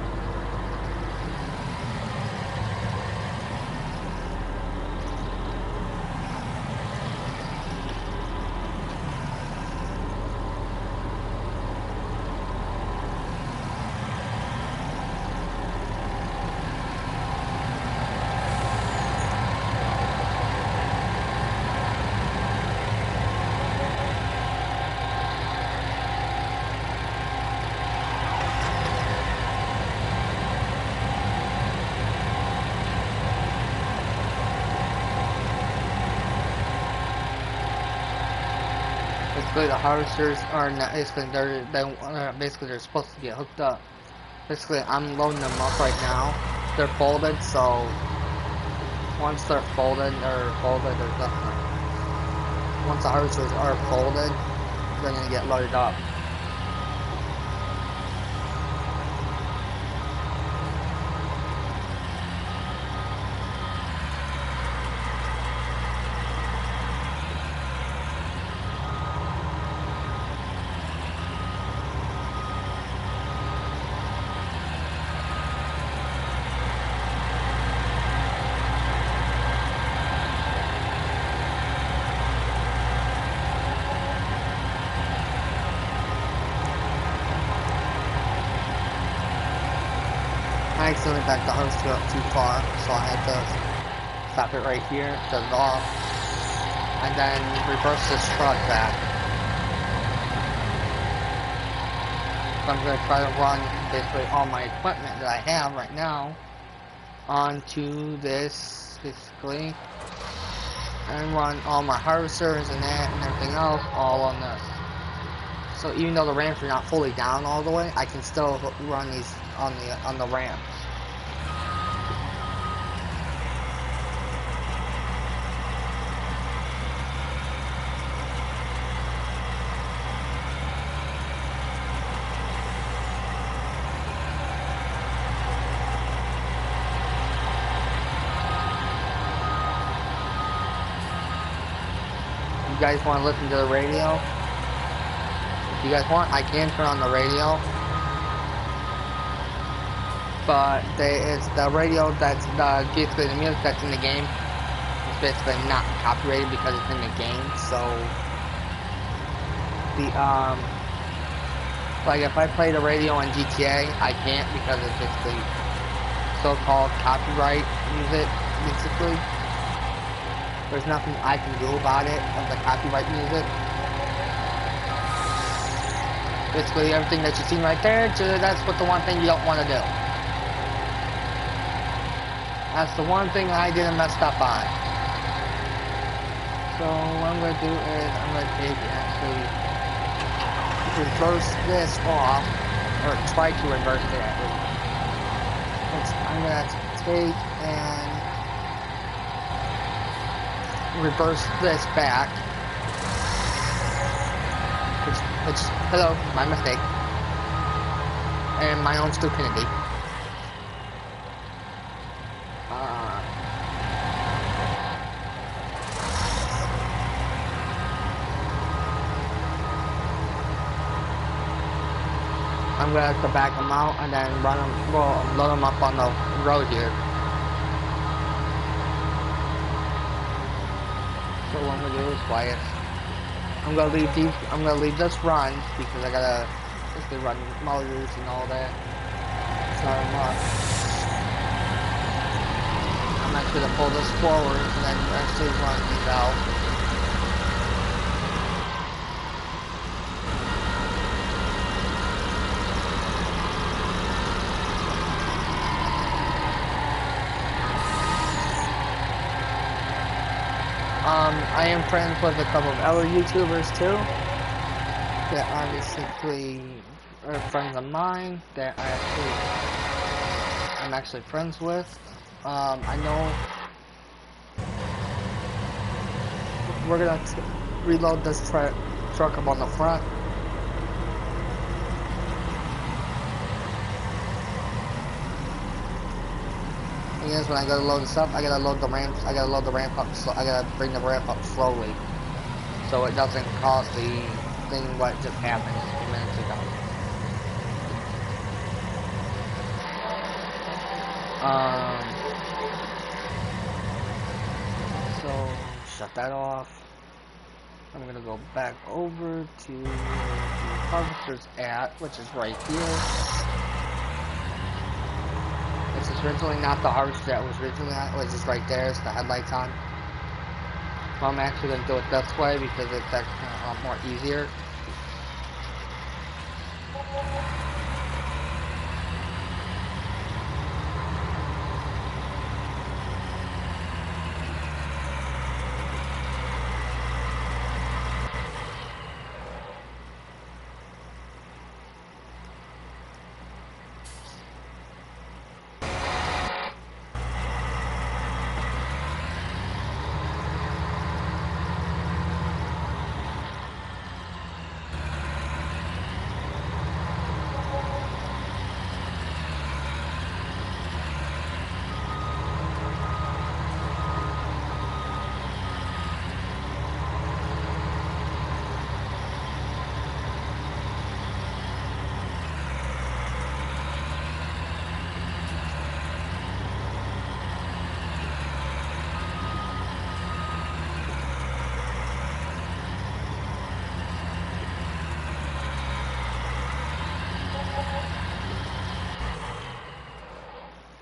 Basically, the harvesters are not. Basically they're supposed to get hooked up. Basically, I'm loading them up right now. They're folded, so once they're folded, there's nothing. Once the harvesters are folded, they're gonna get loaded up. I accidentally backed the harvester up too far, so I had to stop it right here, shut it off, and then reverse this truck back. So I'm going to try to run basically all my equipment that I have right now onto this, basically, and run all my harvesters and that and everything else all on this. So even though the ramps are not fully down all the way, I can still run these on the ramps. You guys want to listen to the radio? If you guys want, I can turn on the radio. But it's the radio that's basically the music that's in the game. It's basically not copyrighted because it's in the game. So the like if I play the radio on GTA, I can't because it's basically so-called copyright music, basically. There's nothing I can do about it of the copyright music. Basically, everything that you've seen right there, that's what the one thing you don't want to do. That's the one thing I didn't mess up on. So what I'm going to do is I'm going to take and actually reverse this off, or try to reverse it at least. I'm going to take and reverse this back, which hello, my mistake, and my own stupidity. I'm gonna have to back them out and then run them, well, load them up on the road here. So what I'm gonna do is quiet. I'm gonna leave this run because I gotta basically run motors and all that. It's not enough. I'm actually gonna pull this forward and then actually run these out. I am friends with a couple of other YouTubers too that are basically friends of mine that I'm actually friends with. I know we're gonna reload this truck up on the front. Is when I gotta load this up, I gotta load the ramp up, so I gotta bring the ramp up slowly, so it doesn't cause the thing what just happened a few minutes ago. So shut that off. I'm gonna go back over to where the harvester's at, which is right here. This is originally not the harvester that was originally on, it was just right there, it's the headlights on. Well, I'm actually going to do it this way because it's actually a lot more easier.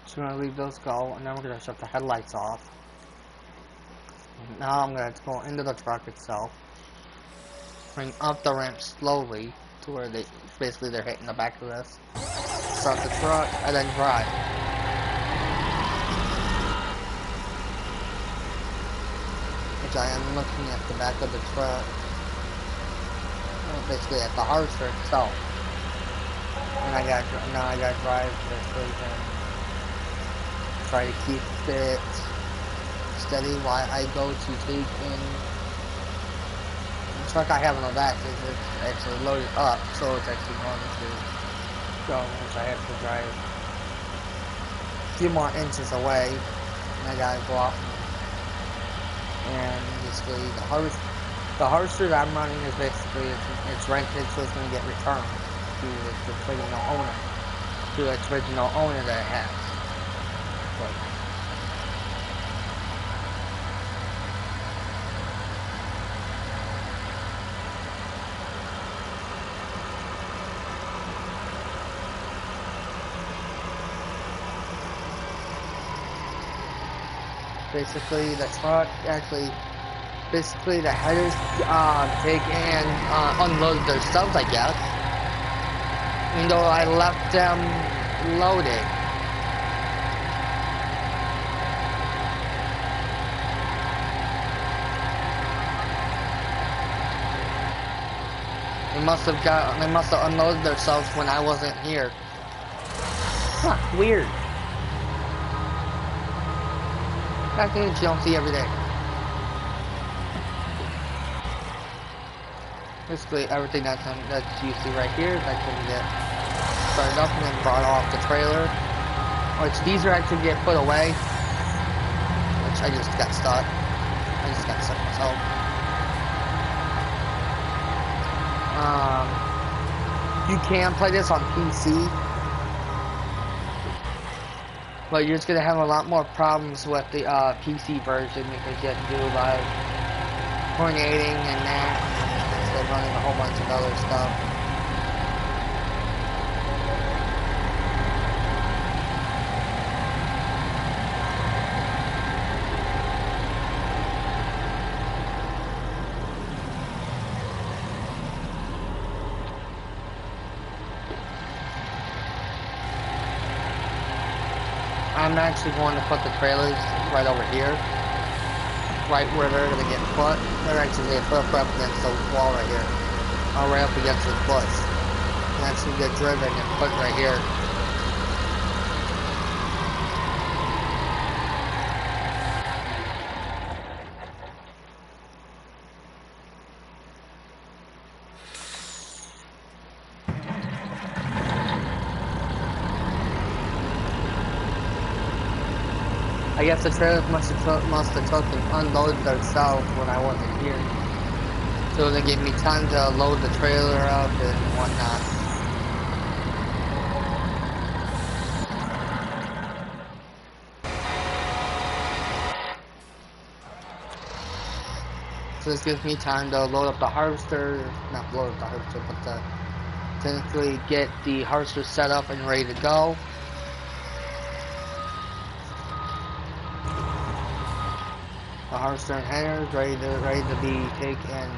So I'm going to leave those go, and then we're going to shut the headlights off. Now I'm going to go into the truck itself, bring up the ramp slowly to where basically they're hitting the back of this. Start the truck, and then drive. which I am looking at the back of the truck, basically at the harvester itself. And now I gotta drive basically and try to keep it steady while I go to take in the truck I have in the back. It's actually loaded up, so it's actually going to go, which I have to drive a few more inches away, and I gotta go out and basically the harvester that I'm running is basically it's rented, so it's gonna get returned to its original owner, that it has. But basically the truck basically the headers take and unload their stuff, I guess. Even though I left them loaded. They must have unloaded themselves when I wasn't here. Huh, weird. That thing you don't see every day. Basically, everything that you see right here is actually get started up and then brought off the trailer. Which these are actually get put away. Which I just got stuck. Myself. You can play this on PC. But you're just gonna have a lot more problems with the PC version because you have to do a lot of coordinating and that. Running a whole bunch of other stuff. I'm actually going to put the trailers right over here. Right where they're going to get put. They're actually going to put up against the wall right here. Or right up against the foot. And actually get driven and put right here. I guess the trailers must have took and unloaded themselves when I wasn't here. So they gave me time to load the trailer up and whatnot. So this gives me time to load up the harvester, not load up the harvester, but to technically get the harvester set up and ready to go. The harvester and headers ready to be taken,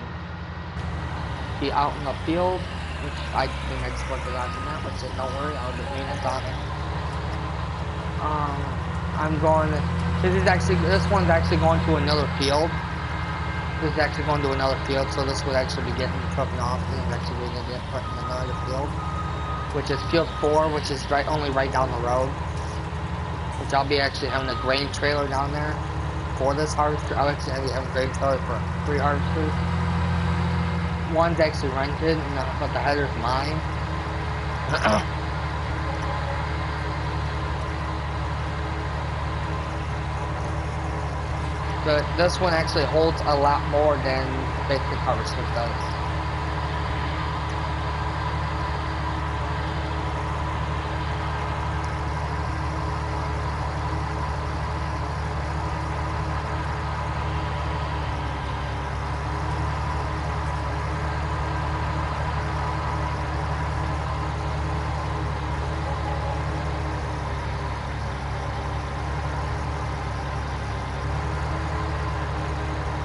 be out in the field, which I think I just looked at that, but said don't worry, I'll get maintenance on it. I'm going to, this one's actually going to another field. This is actually going to another field, so this would actually be getting taken off and it's actually going to get put in another field, which is field 4, which is only right down the road. Which I'll be actually having a grain trailer down there. For this harvester, I'll actually have a grain trailer for 3 harvesters. One's actually rented, but the header's mine. But this one actually holds a lot more than the basic harvester does.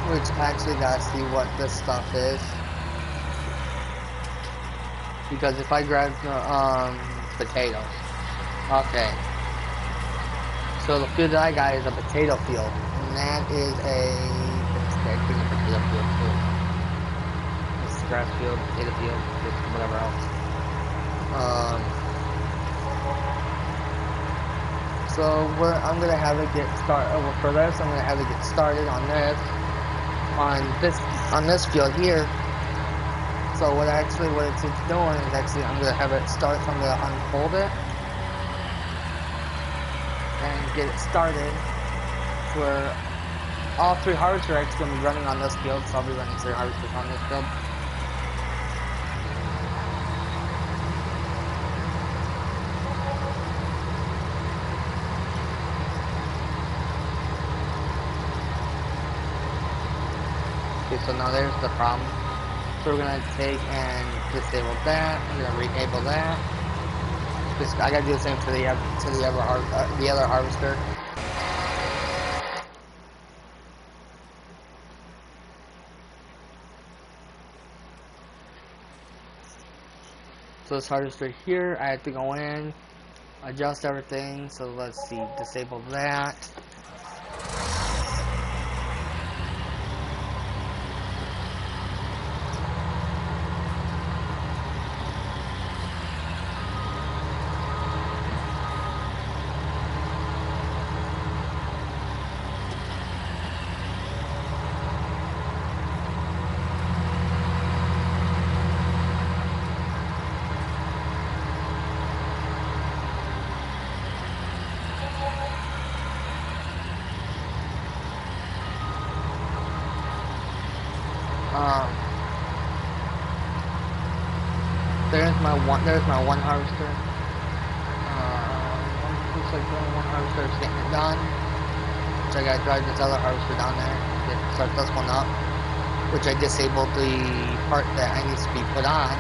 Which I actually gotta see what this stuff is. Because if I grab potatoes. Okay. So the field that I got is a potato field. And that is a actually I cleaned up the potato field too. This is grass field, potato field, whatever else. So I'm gonna have it get started. For this, I'm gonna have it get started on this field here. So what it's doing is actually I'm gonna have it start. So I'm gonna unfold it and get it started. Where all 3 harvesters are actually gonna be running on this field. So I'll be running 3 harvesters on this field. Okay, so now there's the problem. So we're gonna take and disable that. I'm gonna re-enable that. I gotta do the same to the other harvester. So this harvester here, I have to go in, adjust everything. So let's see, disable that. There's my one harvester. Looks like the one harvester is getting it done. So I gotta drive this other harvester down there and start this one up. Which I disabled the part that I needs to be put on.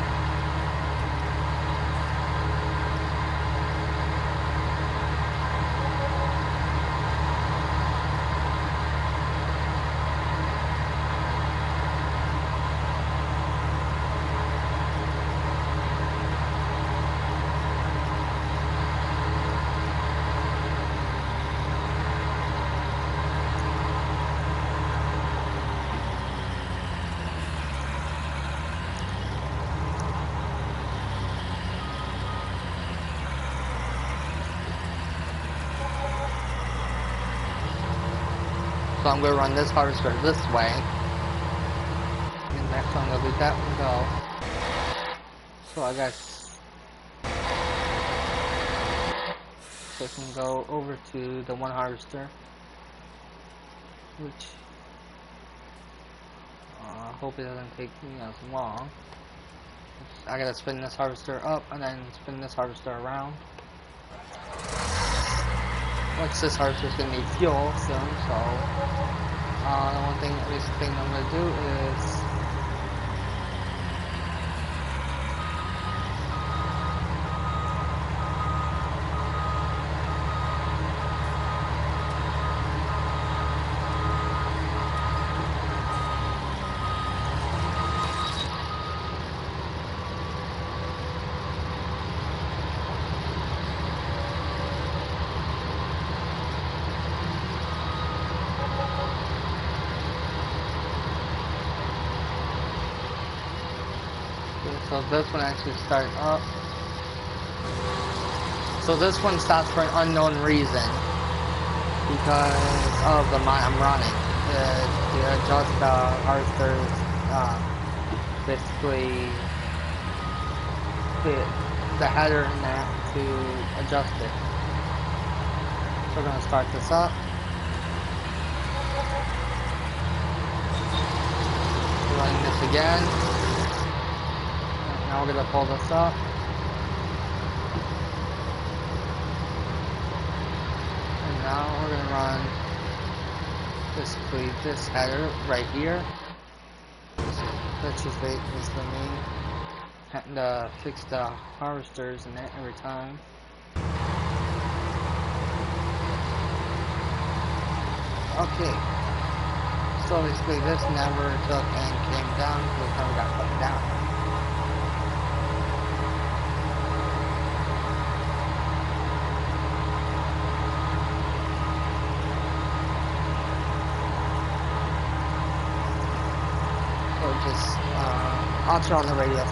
So I'm going to run this harvester this way. And next I'm going to leave that one go. So I guess... So I can go over to the one harvester. Which... I hope it doesn't take me as long. I gotta spin this harvester up and then spin this harvester around. Once this harvester is going to need fuel soon, so the one thing, at least the thing I'm going to do is so this one actually starts up. So this one stops for an unknown reason because of the mine I'm running. To adjust the harvesters, basically the header in that to adjust it. So we're going to start this up. Running this again. Now we're going to pull this up. And now we're going to run basically this header right here. Let's just wait this for me. Having to fix the harvesters and that every time. Okay. So basically this never took and came down because it never got put down. just, I'll turn on the radio.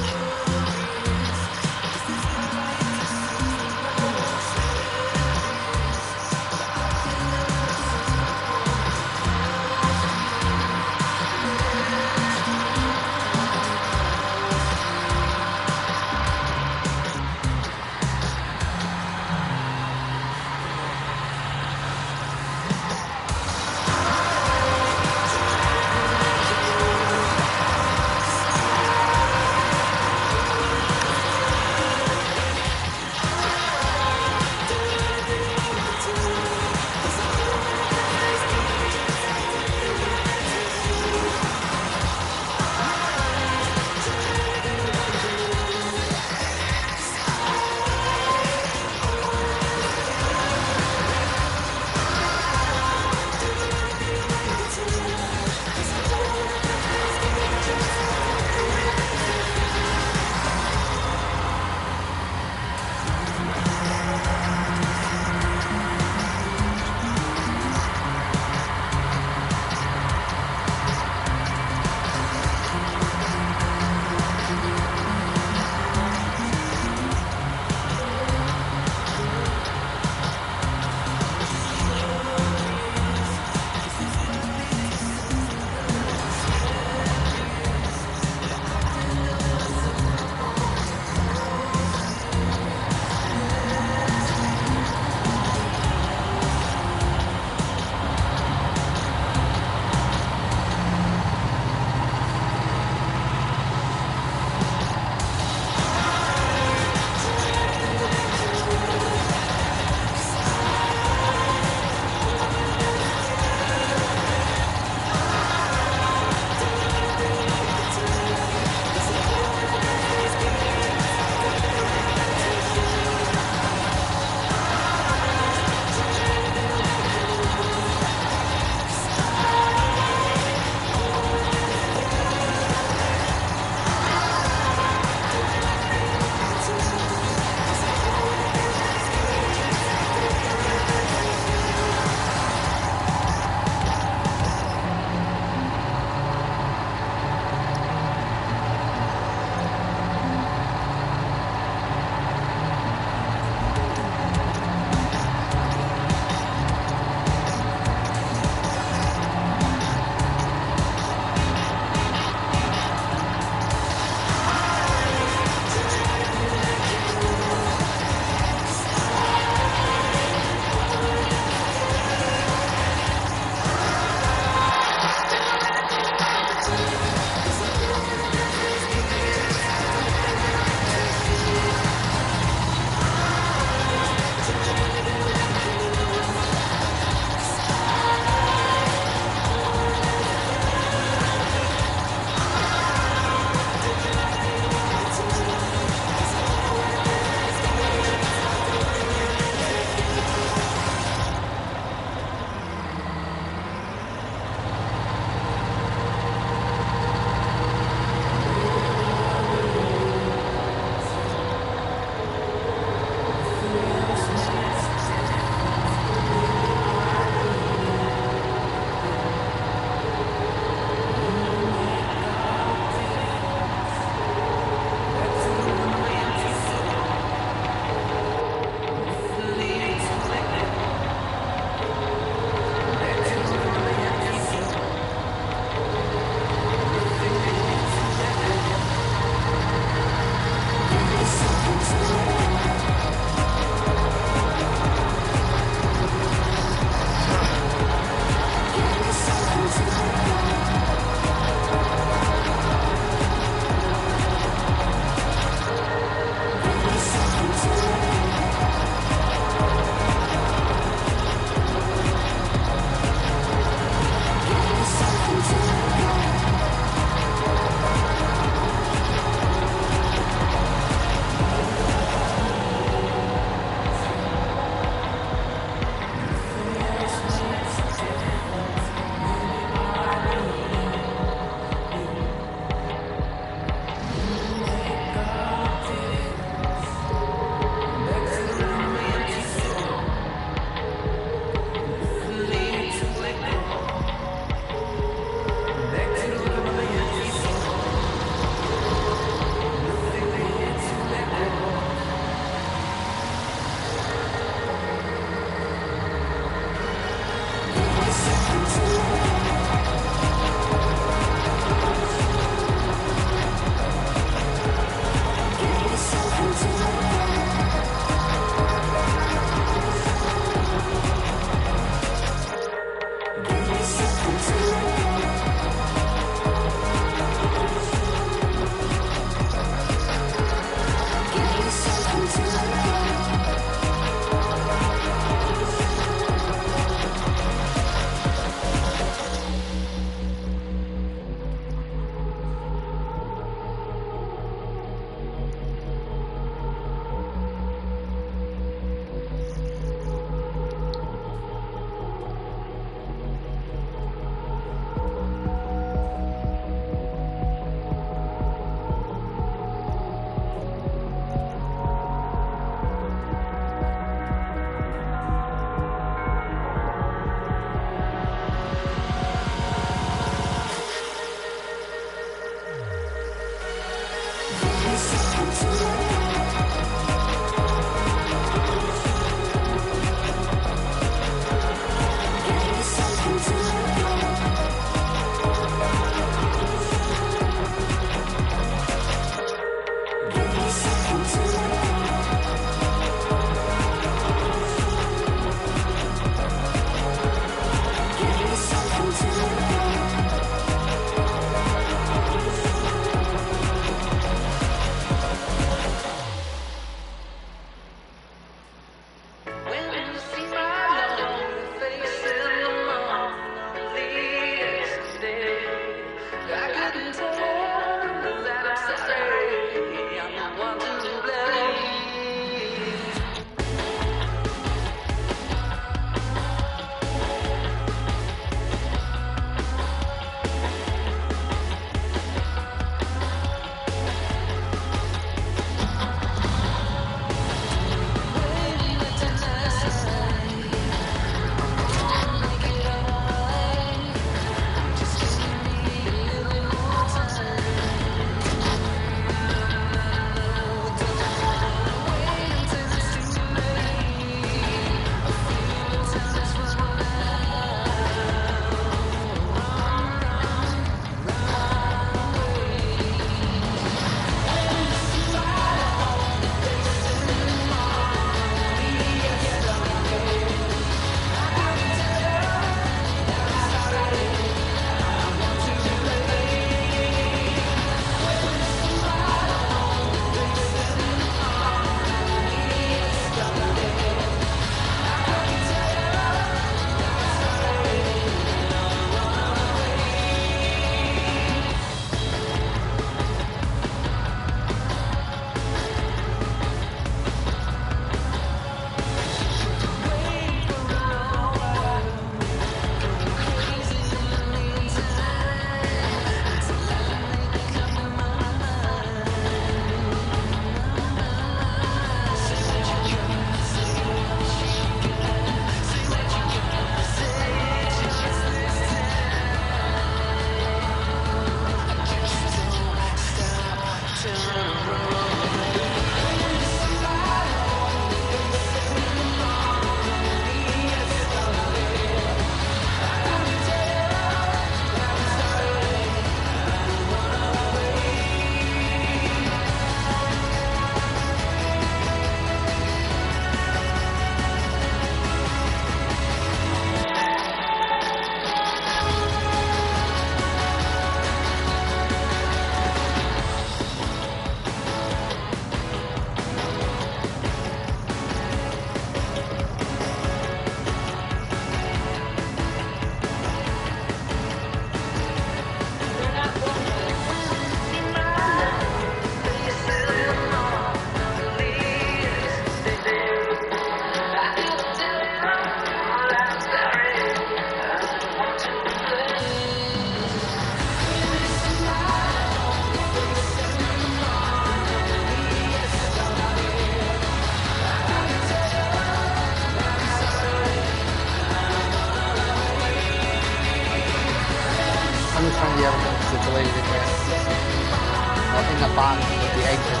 in the box with the eggs in it.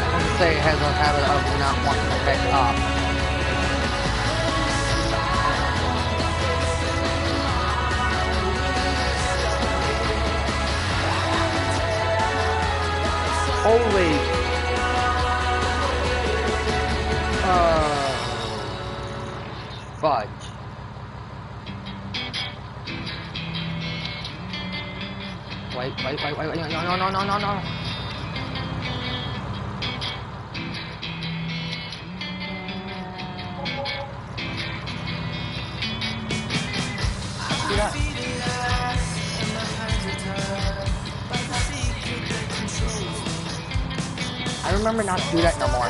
I want to say it has a habit of not wanting to pick up. Holy fudge. Wait, no. See that? I remember not to do that no more.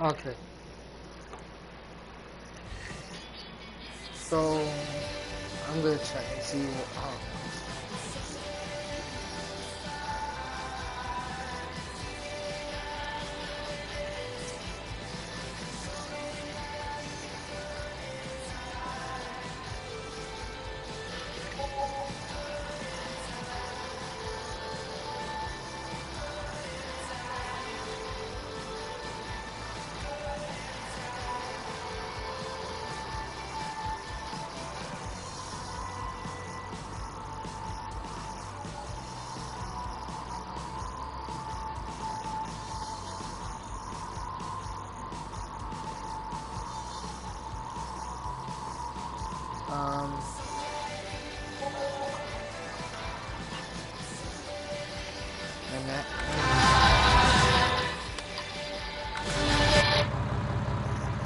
Okay. So I'm gonna check and see what. And that.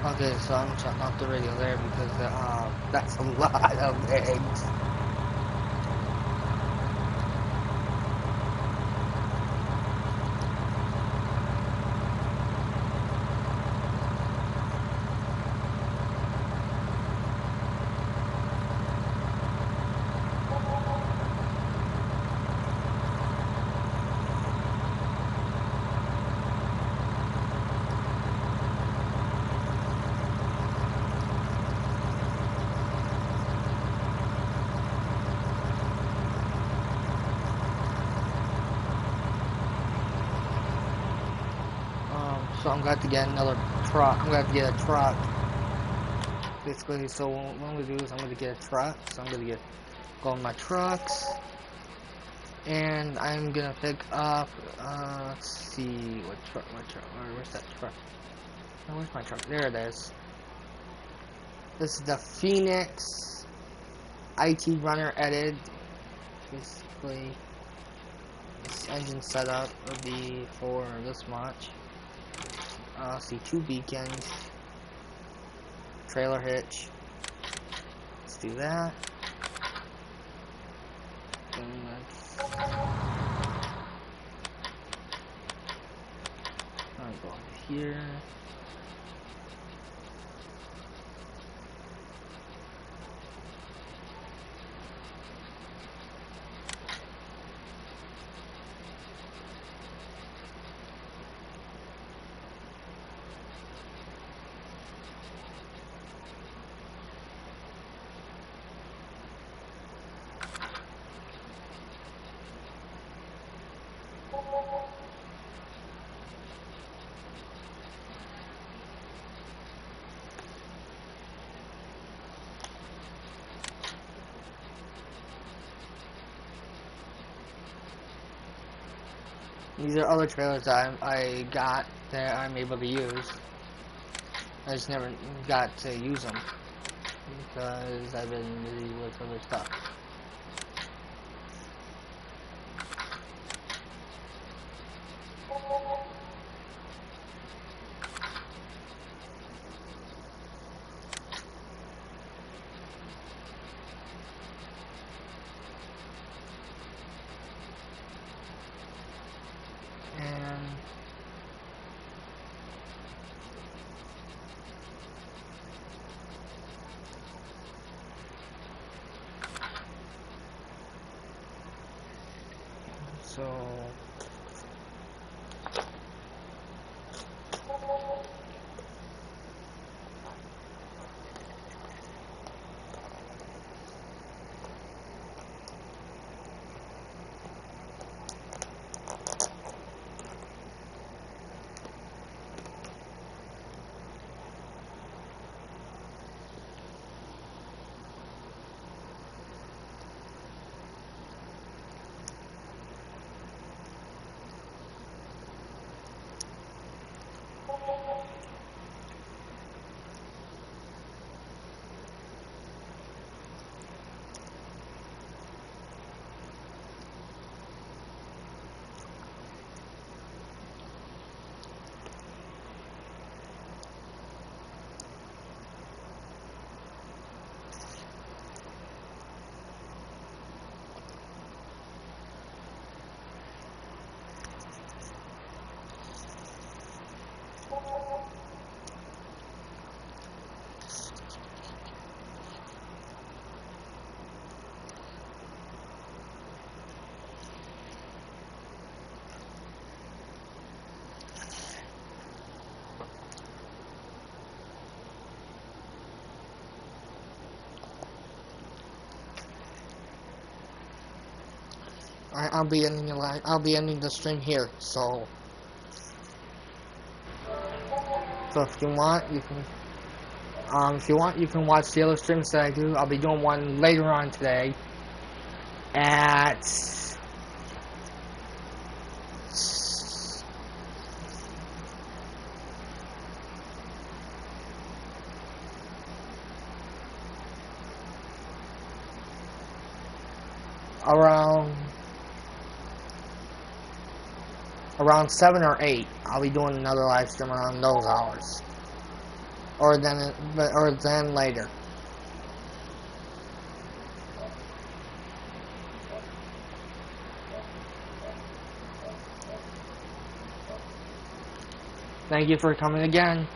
Okay, so I'm shutting off the radio there because that's a lot of eggs. So I'm going to have to get another truck. I'm going to have to get a truck. Basically, so what I'm going to do is I'm going to get a truck. So I'm going to go on my trucks. And I'm going to pick up, let's see, where's that truck? Oh, where's my truck? There it is. This is the Phoenix IT Runner Edit. Basically, this engine setup would be for this much. See, 2 beacons, trailer hitch. Let's do that. And let's go over here. These are other trailers that I got that I'm able to use. I just never got to use them because I've been busy with other stuff. And so I'll be ending the live. I'll be ending the stream here. So if you want, you can. If you want, you can watch the other streams that I do. I'll be doing one later on today at around 7 or 8. I'll be doing another live stream around those hours, or then later. Thank you for coming again.